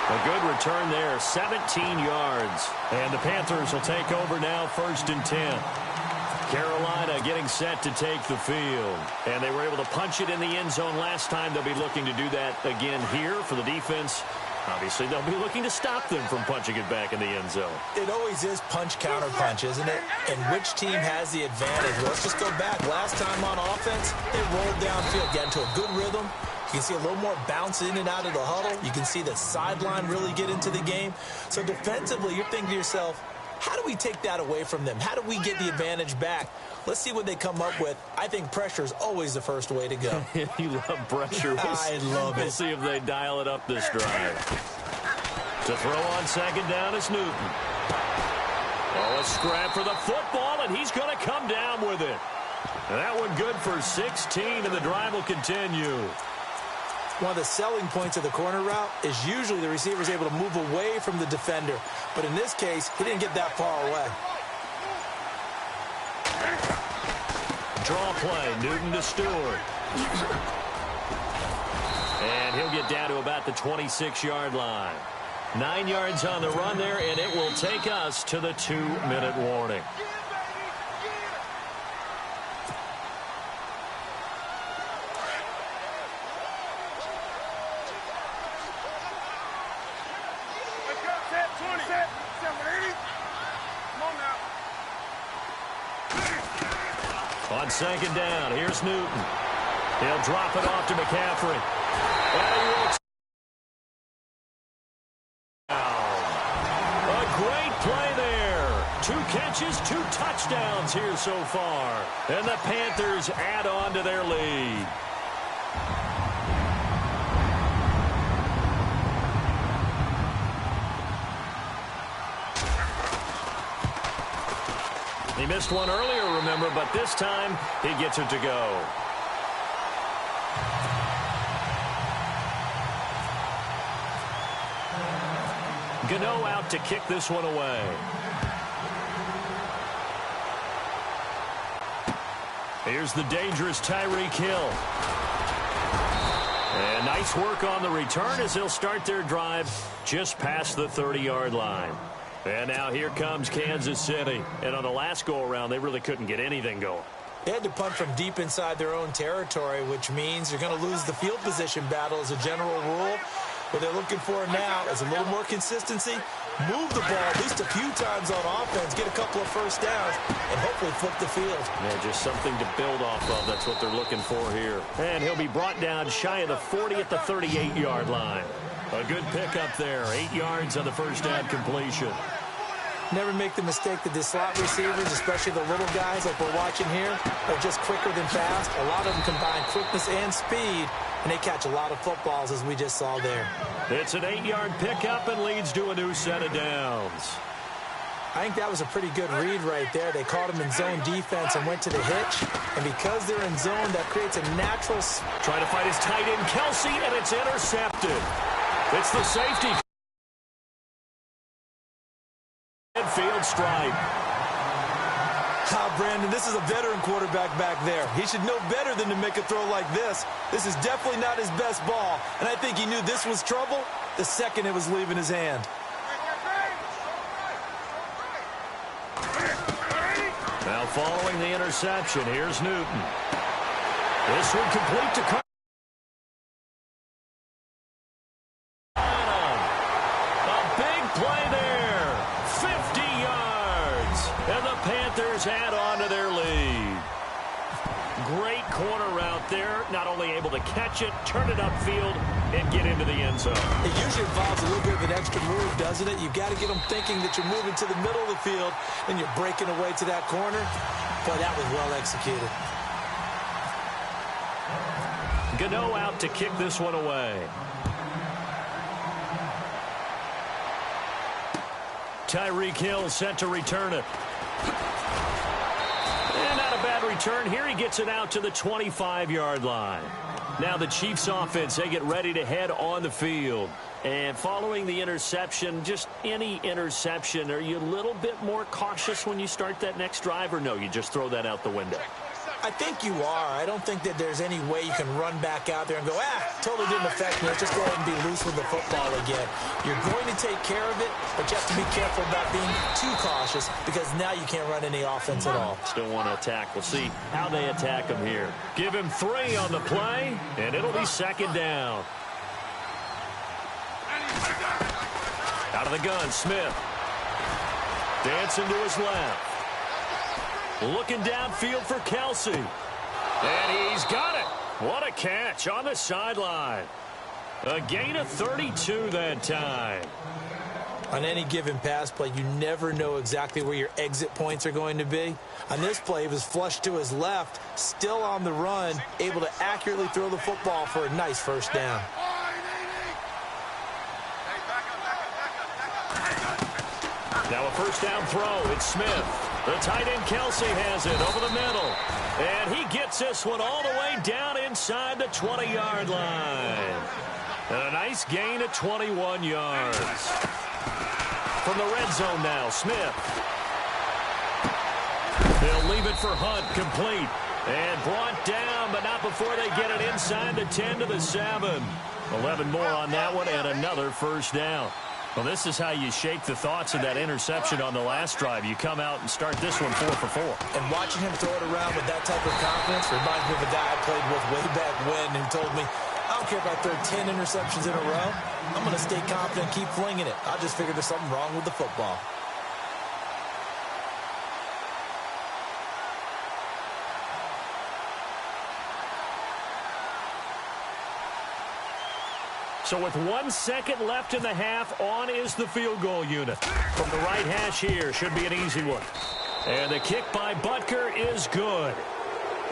A good return there, 17 yards. And the Panthers will take over now, 1st and 10. Carolina getting set to take the field. And they were able to punch it in the end zone last time. They'll be looking to do that again here for the defense. Obviously, they'll be looking to stop them from punching it back in the end zone. It always is punch-counter-punch, isn't it? And which team has the advantage? Well, let's just go back. Last time on offense, they rolled downfield, got into a good rhythm. You can see a little more bounce in and out of the huddle. You can see the sideline really get into the game. So defensively, you're thinking to yourself, How do we take that away from them? How do we get the advantage back? Let's see what they come up with. I think pressure is always the first way to go. You love pressure. I love it. We'll see if they dial it up this drive. To throw on second down is Newton. Oh, a scrap for the football, and he's going to come down with it. That one good for 16, and the drive will continue. One of the selling points of the corner route is usually the receiver is able to move away from the defender. But in this case, he didn't get that far away. Draw play, Newton to Stewart. And he'll get down to about the 26-yard line. 9 yards on the run there, and it will take us to the 2-minute warning. On second down, here's Newton. He'll drop it off to McCaffrey. And he will a great play there. 2 catches, 2 touchdowns here so far. And the Panthers add on to their lead. He missed one earlier, remember, but this time he gets it to go. Gano out to kick this one away. Here's the dangerous Tyreek Hill. And nice work on the return as they'll start their drive just past the 30-yard line. And now here comes Kansas City. And on the last go-around, they really couldn't get anything going. They had to punt from deep inside their own territory, which means you're going to lose the field position battle as a general rule. What they're looking for now is a little more consistency, move the ball at least a few times on offense, get a couple of first downs, and hopefully flip the field. Yeah, just something to build off of. That's what they're looking for here. And he'll be brought down shy of the 40 at the 38-yard line. A good pickup there. 8 yards on the first down completion. Never make the mistake that the slot receivers, especially the little guys like we're watching here, are just quicker than fast. A lot of them combine quickness and speed, and they catch a lot of footballs, as we just saw there. It's an 8-yard pickup and leads to a new set of downs. I think that was a pretty good read right there. They called him in zone defense and went to the hitch. And because they're in zone, that creates a natural... Trying to fight his tight end, Kelsey, and it's intercepted. It's the safety. Midfield stripe. Brandon, this is a veteran quarterback back there. He should know better than to make a throw like this. This is definitely not his best ball. And I think he knew this was trouble the second it was leaving his hand. Now following the interception, here's Newton. This one complete to Carter. A big play there. 50 yards. And the Panthers add on to their lead. Great corner route there. Not only able to catch it, turn it upfield, and get into the end zone. It usually involves a little bit of an extra move, doesn't it? You've got to get them thinking that you're moving to the middle of the field and you're breaking away to that corner. Boy, that was well executed. Gano out to kick this one away. Tyreek Hill set to return it. And not a bad return here. He gets it out to the 25-yard line. Now the Chiefs offense, they get ready to head on the field. And following the interception, just any interception, are you a little bit more cautious when you start that next drive, or no, you just throw that out the window? I think you are. I don't think that there's any way you can run back out there and go, totally didn't affect me. Let's just go ahead and be loose with the football again. You're going to take care of it, but you have to be careful about being too cautious because now you can't run any offense at all. Still want to attack. We'll see how they attack him here. Give him 3 on the play, and it'll be second down. Out of the gun, Smith. Dancing to his left. Looking downfield for Kelsey. And he's got it. What a catch on the sideline. A gain of 32 that time. On any given pass play, you never know exactly where your exit points are going to be. On this play, he was flushed to his left, still on the run, able to accurately throw the football for a nice first down. Now a first down throw. It's Smith. The tight end Kelsey has it over the middle. And he gets this one all the way down inside the 20-yard line. And a nice gain of 21 yards. From the red zone now, Smith. They'll leave it for Hunt, complete. And brought down, but not before they get it inside the 10 to the 7. 11 more on that one and another first down. Well, this is how you shake the thoughts of that interception on the last drive. You come out and start this one 4 for 4. And watching him throw it around with that type of confidence reminds me of a guy I played with way back when who told me, I don't care if I throw 10 interceptions in a row. I'm going to stay confident and keep flinging it. I just figured there's something wrong with the football. So with 1 second left in the half, on is the field goal unit. From the right hash here, should be an easy one. And the kick by Butker is good.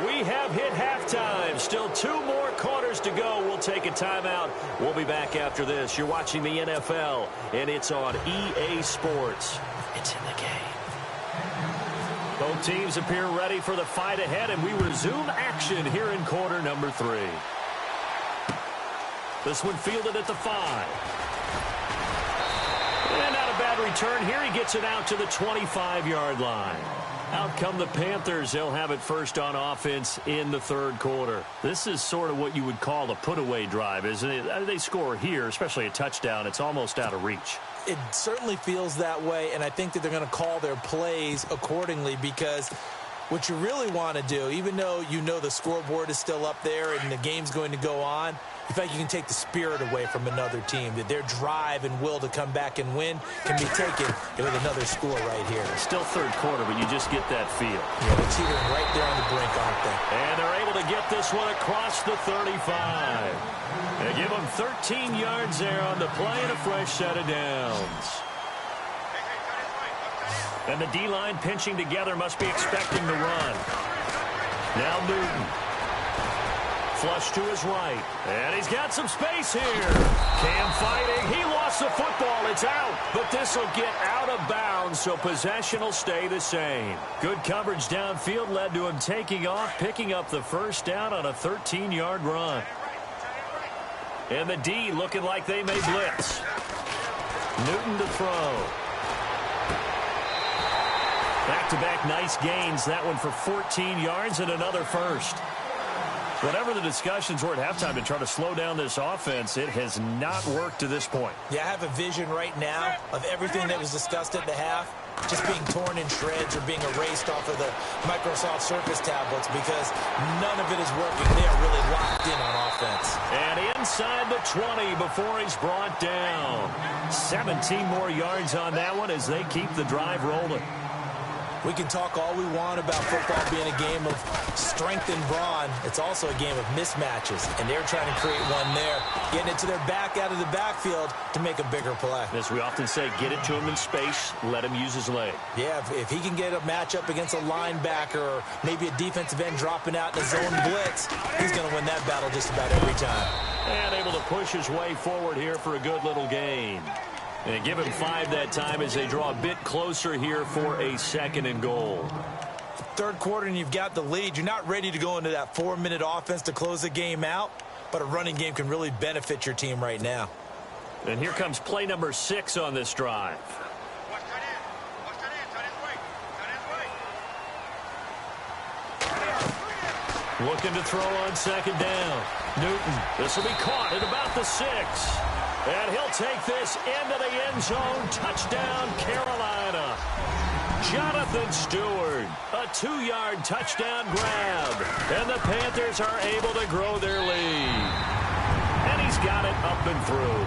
We have hit halftime. Still 2 more quarters to go. We'll take a timeout. We'll be back after this. You're watching the NFL, and it's on EA Sports. It's in the game. Both teams appear ready for the fight ahead, and we resume action here in quarter number 3. This one fielded at the 5. And not a bad return here. He gets it out to the 25-yard line. Out come the Panthers. They'll have it first on offense in the third quarter. This is sort of what you would call a put-away drive, isn't it? They score here, especially a touchdown. It's almost out of reach. It certainly feels that way, and I think that they're going to call their plays accordingly because what you really want to do, even though you know the scoreboard is still up there and the game's going to go on, in fact, you can take the spirit away from another team. That their drive and will to come back and win can be taken with another score right here. Still third quarter, but you just get that feel. Yeah, they're teetering right there on the brink, aren't they? And they're able to get this one across the 35. They give them 13 yards there on the play and a fresh set of downs. And the D-line pinching together must be expecting the run. Now Newton. Flush to his right. And he's got some space here. Cam fighting. He lost the football. It's out. But this will get out of bounds, so possession will stay the same. Good coverage downfield led to him taking off, picking up the first down on a 13-yard run. And the D looking like they may blitz. Newton to throw. Back-to-back nice gains. That one for 14 yards and another first. Whatever the discussions were at halftime to try to slow down this offense, it has not worked to this point. Yeah, I have a vision right now of everything that was discussed at the half just being torn in shreds or being erased off of the Microsoft Surface tablets because none of it is working. They are really locked in on offense. And inside the 20 before he's brought down. 17 more yards on that one as they keep the drive rolling. We can talk all we want about football being a game of strength and brawn. It's also a game of mismatches, and they're trying to create one there, getting it to their back out of the backfield to make a bigger play. As we often say, get it to him in space, let him use his leg. Yeah, if he can get a matchup against a linebacker or maybe a defensive end dropping out in a zone blitz, he's going to win that battle just about every time. And able to push his way forward here for a good little gain. And give him 5 that time as they draw a bit closer here for a 2nd and goal. Third quarter and you've got the lead. You're not ready to go into that 4-minute offense to close the game out, but a running game can really benefit your team right now. And here comes play number 6 on this drive. Looking to throw on 2nd down. Newton, this will be caught at about the 6. And he'll take this into the end zone. Touchdown, Carolina. Jonathan Stewart, a 2-yard touchdown grab. And the Panthers are able to grow their lead. And he's got it up and through.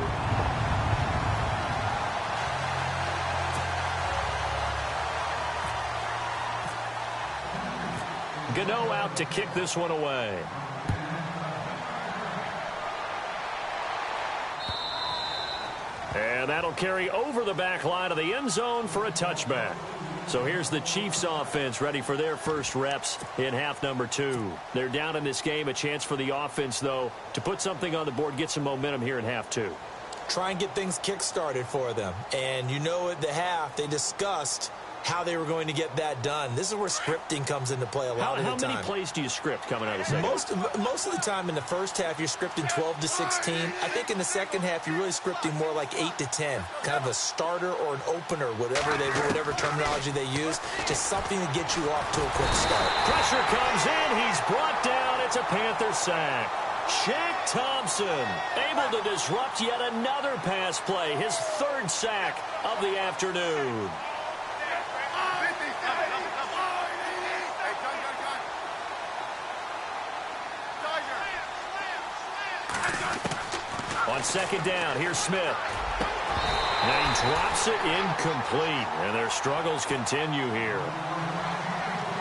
Gano out to kick this one away. And And that'll carry over the back line of the end zone for a touchback. So here's the Chiefs offense ready for their first reps in half number 2. They're down in this game. A chance for the offense, though, to put something on the board, get some momentum here in half 2. Try and get things kick-started for them. And you know at the half, they discussed how they were going to get that done. This is where scripting comes into play a lot of the time. How many plays do you script coming out of the second? Most of the time in the first half, you're scripting 12 to 16. I think in the second half, you're really scripting more like 8 to 10. Kind of a starter or an opener, whatever terminology they use. Just something to get you off to a quick start. Pressure comes in. He's brought down. It's a Panther sack. Shaq Thompson able to disrupt yet another pass play. His third sack of the afternoon. On second down, here's Smith. And he drops it incomplete. And their struggles continue here.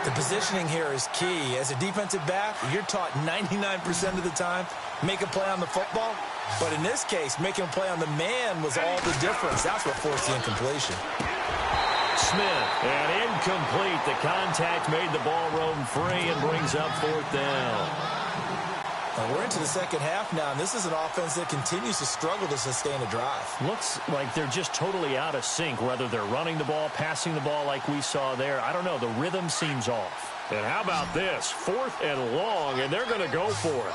The positioning here is key. As a defensive back, you're taught 99% of the time, make a play on the football. But in this case, making a play on the man was all the difference. That's what forced the incompletion. Smith, and incomplete. The contact made the ball roam free and brings up fourth down. We're into the second half now, and this is an offense that continues to struggle to sustain a drive. Looks like they're just totally out of sync, whether they're running the ball, passing the ball like we saw there. I don't know. The rhythm seems off. And how about this? 4th and long, and they're going to go for it.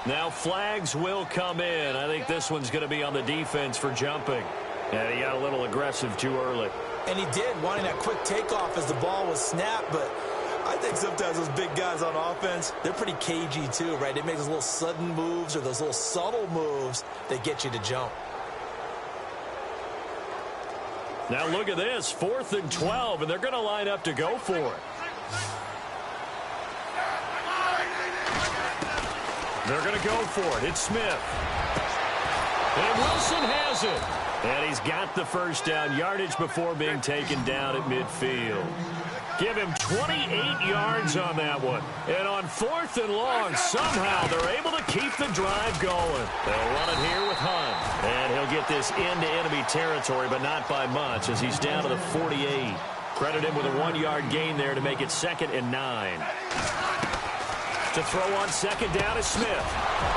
Now flags will come in. I think this one's going to be on the defense for jumping. And he got a little aggressive too early. And he did, wanting that quick takeoff as the ball was snapped, but I think sometimes those big guys on offense, they're pretty cagey too, right? They make those little sudden moves or those little subtle moves that get you to jump. Now look at this, 4th and 12, and they're going to line up to go for it. They're going to go for it. It's Smith. And Wilson has it. And he's got the first down yardage before being taken down at midfield. Give him 28 yards on that one. And on 4th and long, somehow they're able to keep the drive going. They'll run it here with Hunt. And he'll get this into enemy territory, but not by much, as he's down to the 48. Credit him with a 1-yard gain there to make it 2nd and 9. To throw on second down is Smith.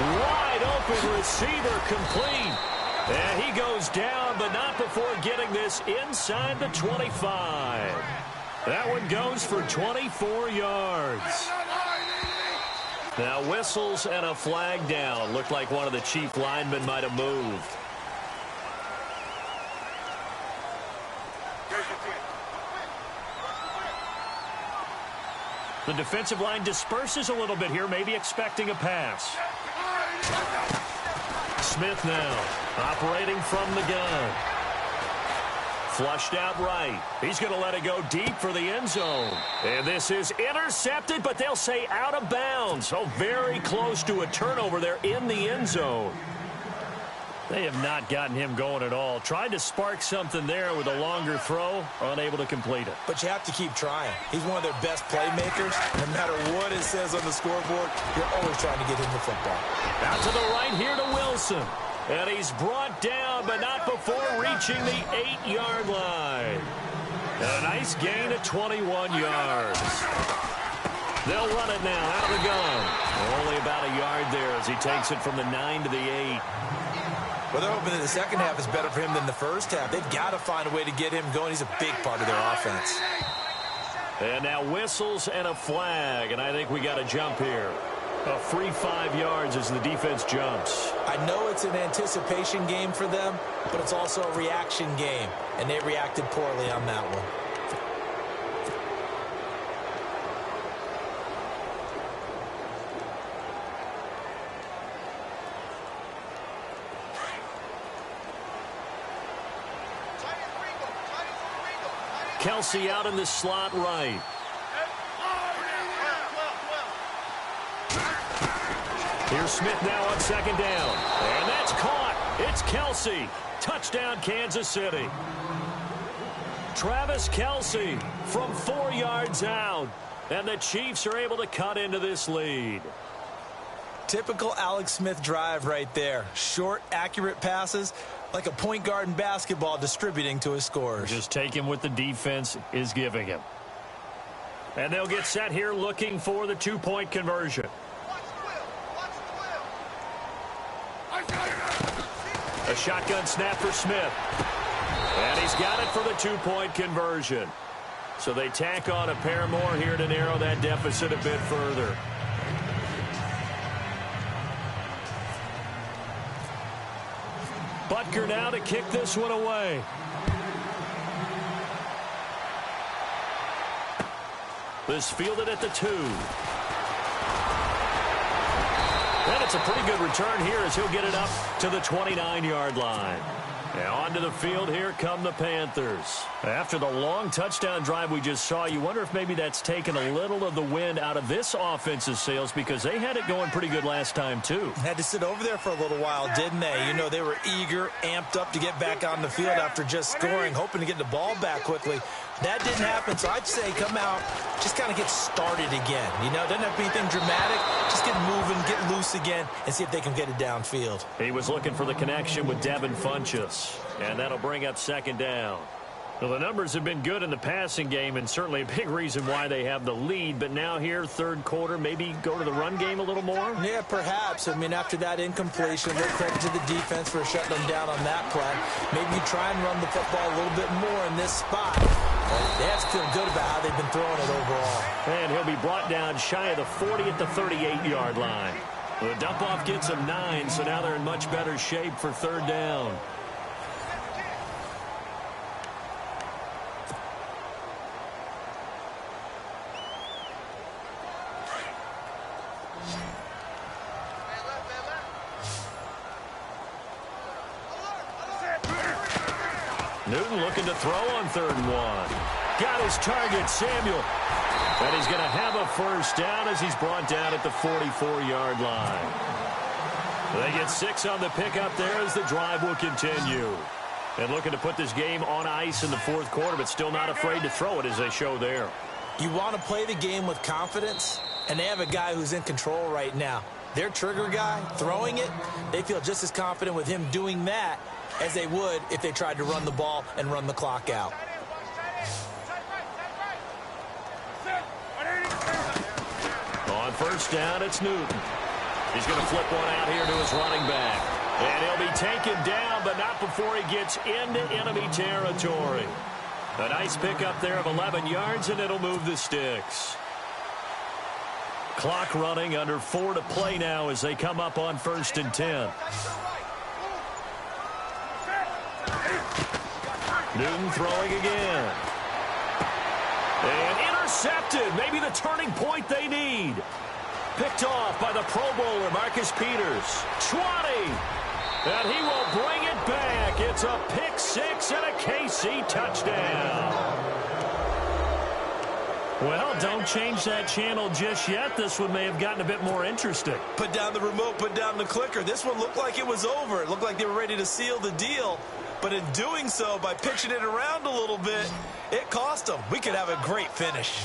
Wide open receiver complete. And he goes down, but not before getting this inside the 25. That one goes for 24 yards. Now whistles and a flag down. Looked like one of the Chief linemen might have moved. The defensive line disperses a little bit here, maybe expecting a pass. Smith now operating from the gun. Flushed out right. He's going to let it go deep for the end zone. And this is intercepted, but they'll say out of bounds. So very close to a turnover there in the end zone. They have not gotten him going at all. Tried to spark something there with a longer throw, unable to complete it. But you have to keep trying. He's one of their best playmakers. No matter what it says on the scoreboard, you're always trying to get him the football. Out to the right here to Wilson. And he's brought down, but not before reaching the 8-yard line. A nice gain of 21 yards. They'll run it now out of the gun. Only about a yard there as he takes it from the 9 to the 8. Well, they're hoping that the second half is better for him than the first half. They've got to find a way to get him going. He's a big part of their offense. And now whistles and a flag, and I think we got a jump here. A free 5 yards as the defense jumps. I know it's an anticipation game for them, but it's also a reaction game, and they reacted poorly on that one. Kelsey out in the slot right. Here's Smith now on second down. And that's caught. It's Kelsey. Touchdown, Kansas City. Travis Kelsey from 4 yards out. And the Chiefs are able to cut into this lead. typical Alex Smith drive right there. Short, accurate passes, like a point guard in basketball distributing to his scorers. Just take him what the defense is giving him. And they'll get set here looking for the two-point conversion. A shotgun snap for Smith. And he's got it for the two-point conversion. So they tack on a pair more here to narrow that deficit a bit further. Butker now to kick this one away. This fielded at the 2. And it's a pretty good return here as he'll get it up to the 29-yard line. And onto the field, here come the Panthers. After the long touchdown drive we just saw, you wonder if maybe that's taken a little of the wind out of this offense's sails because they had it going pretty good last time, too. Had to sit over there for a little while, didn't they? You know, they were eager, amped up to get back on the field after just scoring, hoping to get the ball back quickly. That didn't happen, so I'd say come out, just kind of get started again. You know, doesn't have to be anything dramatic. Just get moving, get loose again, and see if they can get it downfield. He was looking for the connection with Devin Funchess, and that'll bring up second down. Well, the numbers have been good in the passing game and certainly a big reason why they have the lead. But now here, third quarter, maybe go to the run game a little more? Yeah, perhaps. I mean, after that incompletion, a little credit to the defense for shutting them down on that play. Maybe you try and run the football a little bit more in this spot. They have to feel good about how they've been throwing it overall. And he'll be brought down shy of the 40 at the 38-yard line. The dump-off gets them 9, so now they're in much better shape for third down. Newton looking to throw on 3rd and 1. Got his target, Samuel. And he's going to have a first down as he's brought down at the 44-yard line. They get 6 on the pickup there as the drive will continue. And looking to put this game on ice in the fourth quarter, but still not afraid to throw it as they show there. You want to play the game with confidence, and they have a guy who's in control right now. Their trigger guy, throwing it, they feel just as confident with him doing that as they would if they tried to run the ball and run the clock out. On first down, it's Newton. He's going to flip one out here to his running back. And he'll be taken down, but not before he gets into enemy territory. A nice pickup there of 11 yards, and it'll move the sticks. Clock running, under 4 to play now as they come up on 1st and 10. Newton throwing again. And intercepted. Maybe the turning point they need. Picked off by the Pro Bowler, Marcus Peters. 20. And he will bring it back. It's a pick 6 and a KC touchdown. Well, don't change that channel just yet. This one may have gotten a bit more interesting. Put down the remote, put down the clicker. This one looked like it was over. It looked like they were ready to seal the deal. But in doing so, by pitching it around a little bit, it cost them. We could have a great finish.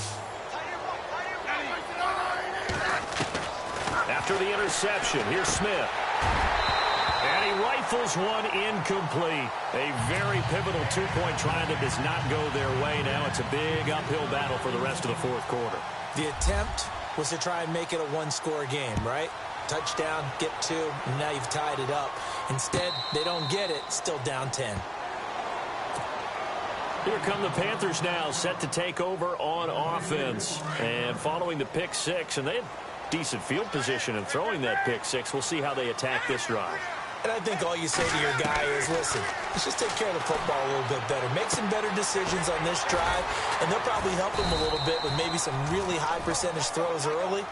After the interception, here's Smith. And he rifles one incomplete. A very pivotal two-point try that does not go their way. Now it's a big uphill battle for the rest of the fourth quarter. The attempt was to try and make it a one-score game, right? Touchdown, get 2, and now you've tied it up. Instead, they don't get it, still down 10. Here come the Panthers now, set to take over on offense. And following the pick 6, and they had decent field position in throwing that pick 6. We'll see how they attack this drive. And I think all you say to your guy is, listen, let's just take care of the football a little bit better. Make some better decisions on this drive, and they'll probably help him a little bit with maybe some really high percentage throws early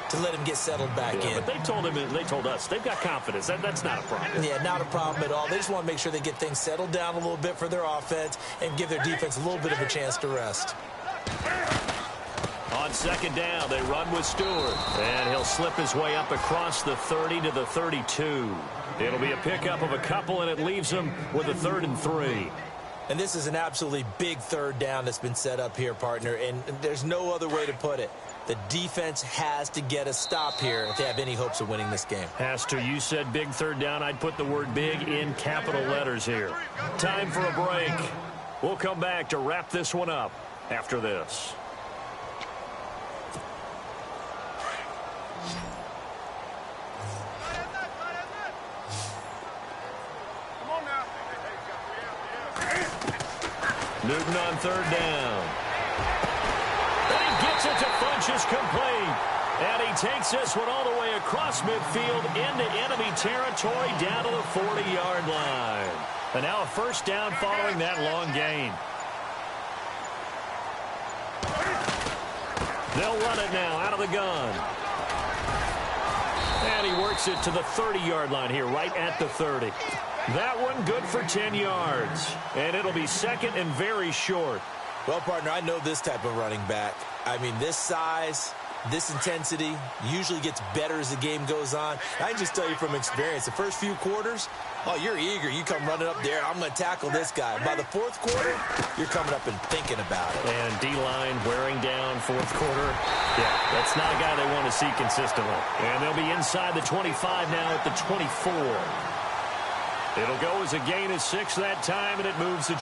to let him get settled back in. But they told him, and they told us, they've got confidence. That's not a problem. Yeah, not a problem at all. They just want to make sure they get things settled down a little bit for their offense and give their defense a little bit of a chance to rest. On second down, they run with Stewart. And he'll slip his way up across the 30 to the 32. It'll be a pickup of a couple, and it leaves them with a 3rd and 3. And this is an absolutely big third down that's been set up here, partner, and there's no other way to put it. The defense has to get a stop here if they have any hopes of winning this game. Has to. You said big third down. I'd put the word big in capital letters here. Time for a break. We'll come back to wrap this one up after this. Newton on third down. And he gets it to Funchess complete. And he takes this one all the way across midfield into enemy territory down to the 40-yard line. And now a first down following that long gain. They'll run it now out of the gun. And he works it to the 30-yard line here, right at the 30. That one good for 10 yards. And it'll be second and very short. Well, partner, I know this type of running back. I mean, this size, this intensity usually gets better as the game goes on. I can just tell you from experience, the first few quarters, oh, you're eager. You come running up there, I'm going to tackle this guy. By the fourth quarter, you're coming up and thinking about it. And D-line wearing down fourth quarter. Yeah, that's not a guy they want to see consistently. And they'll be inside the 25 now at the 24. It'll go as a gain of 6 that time, and it moves to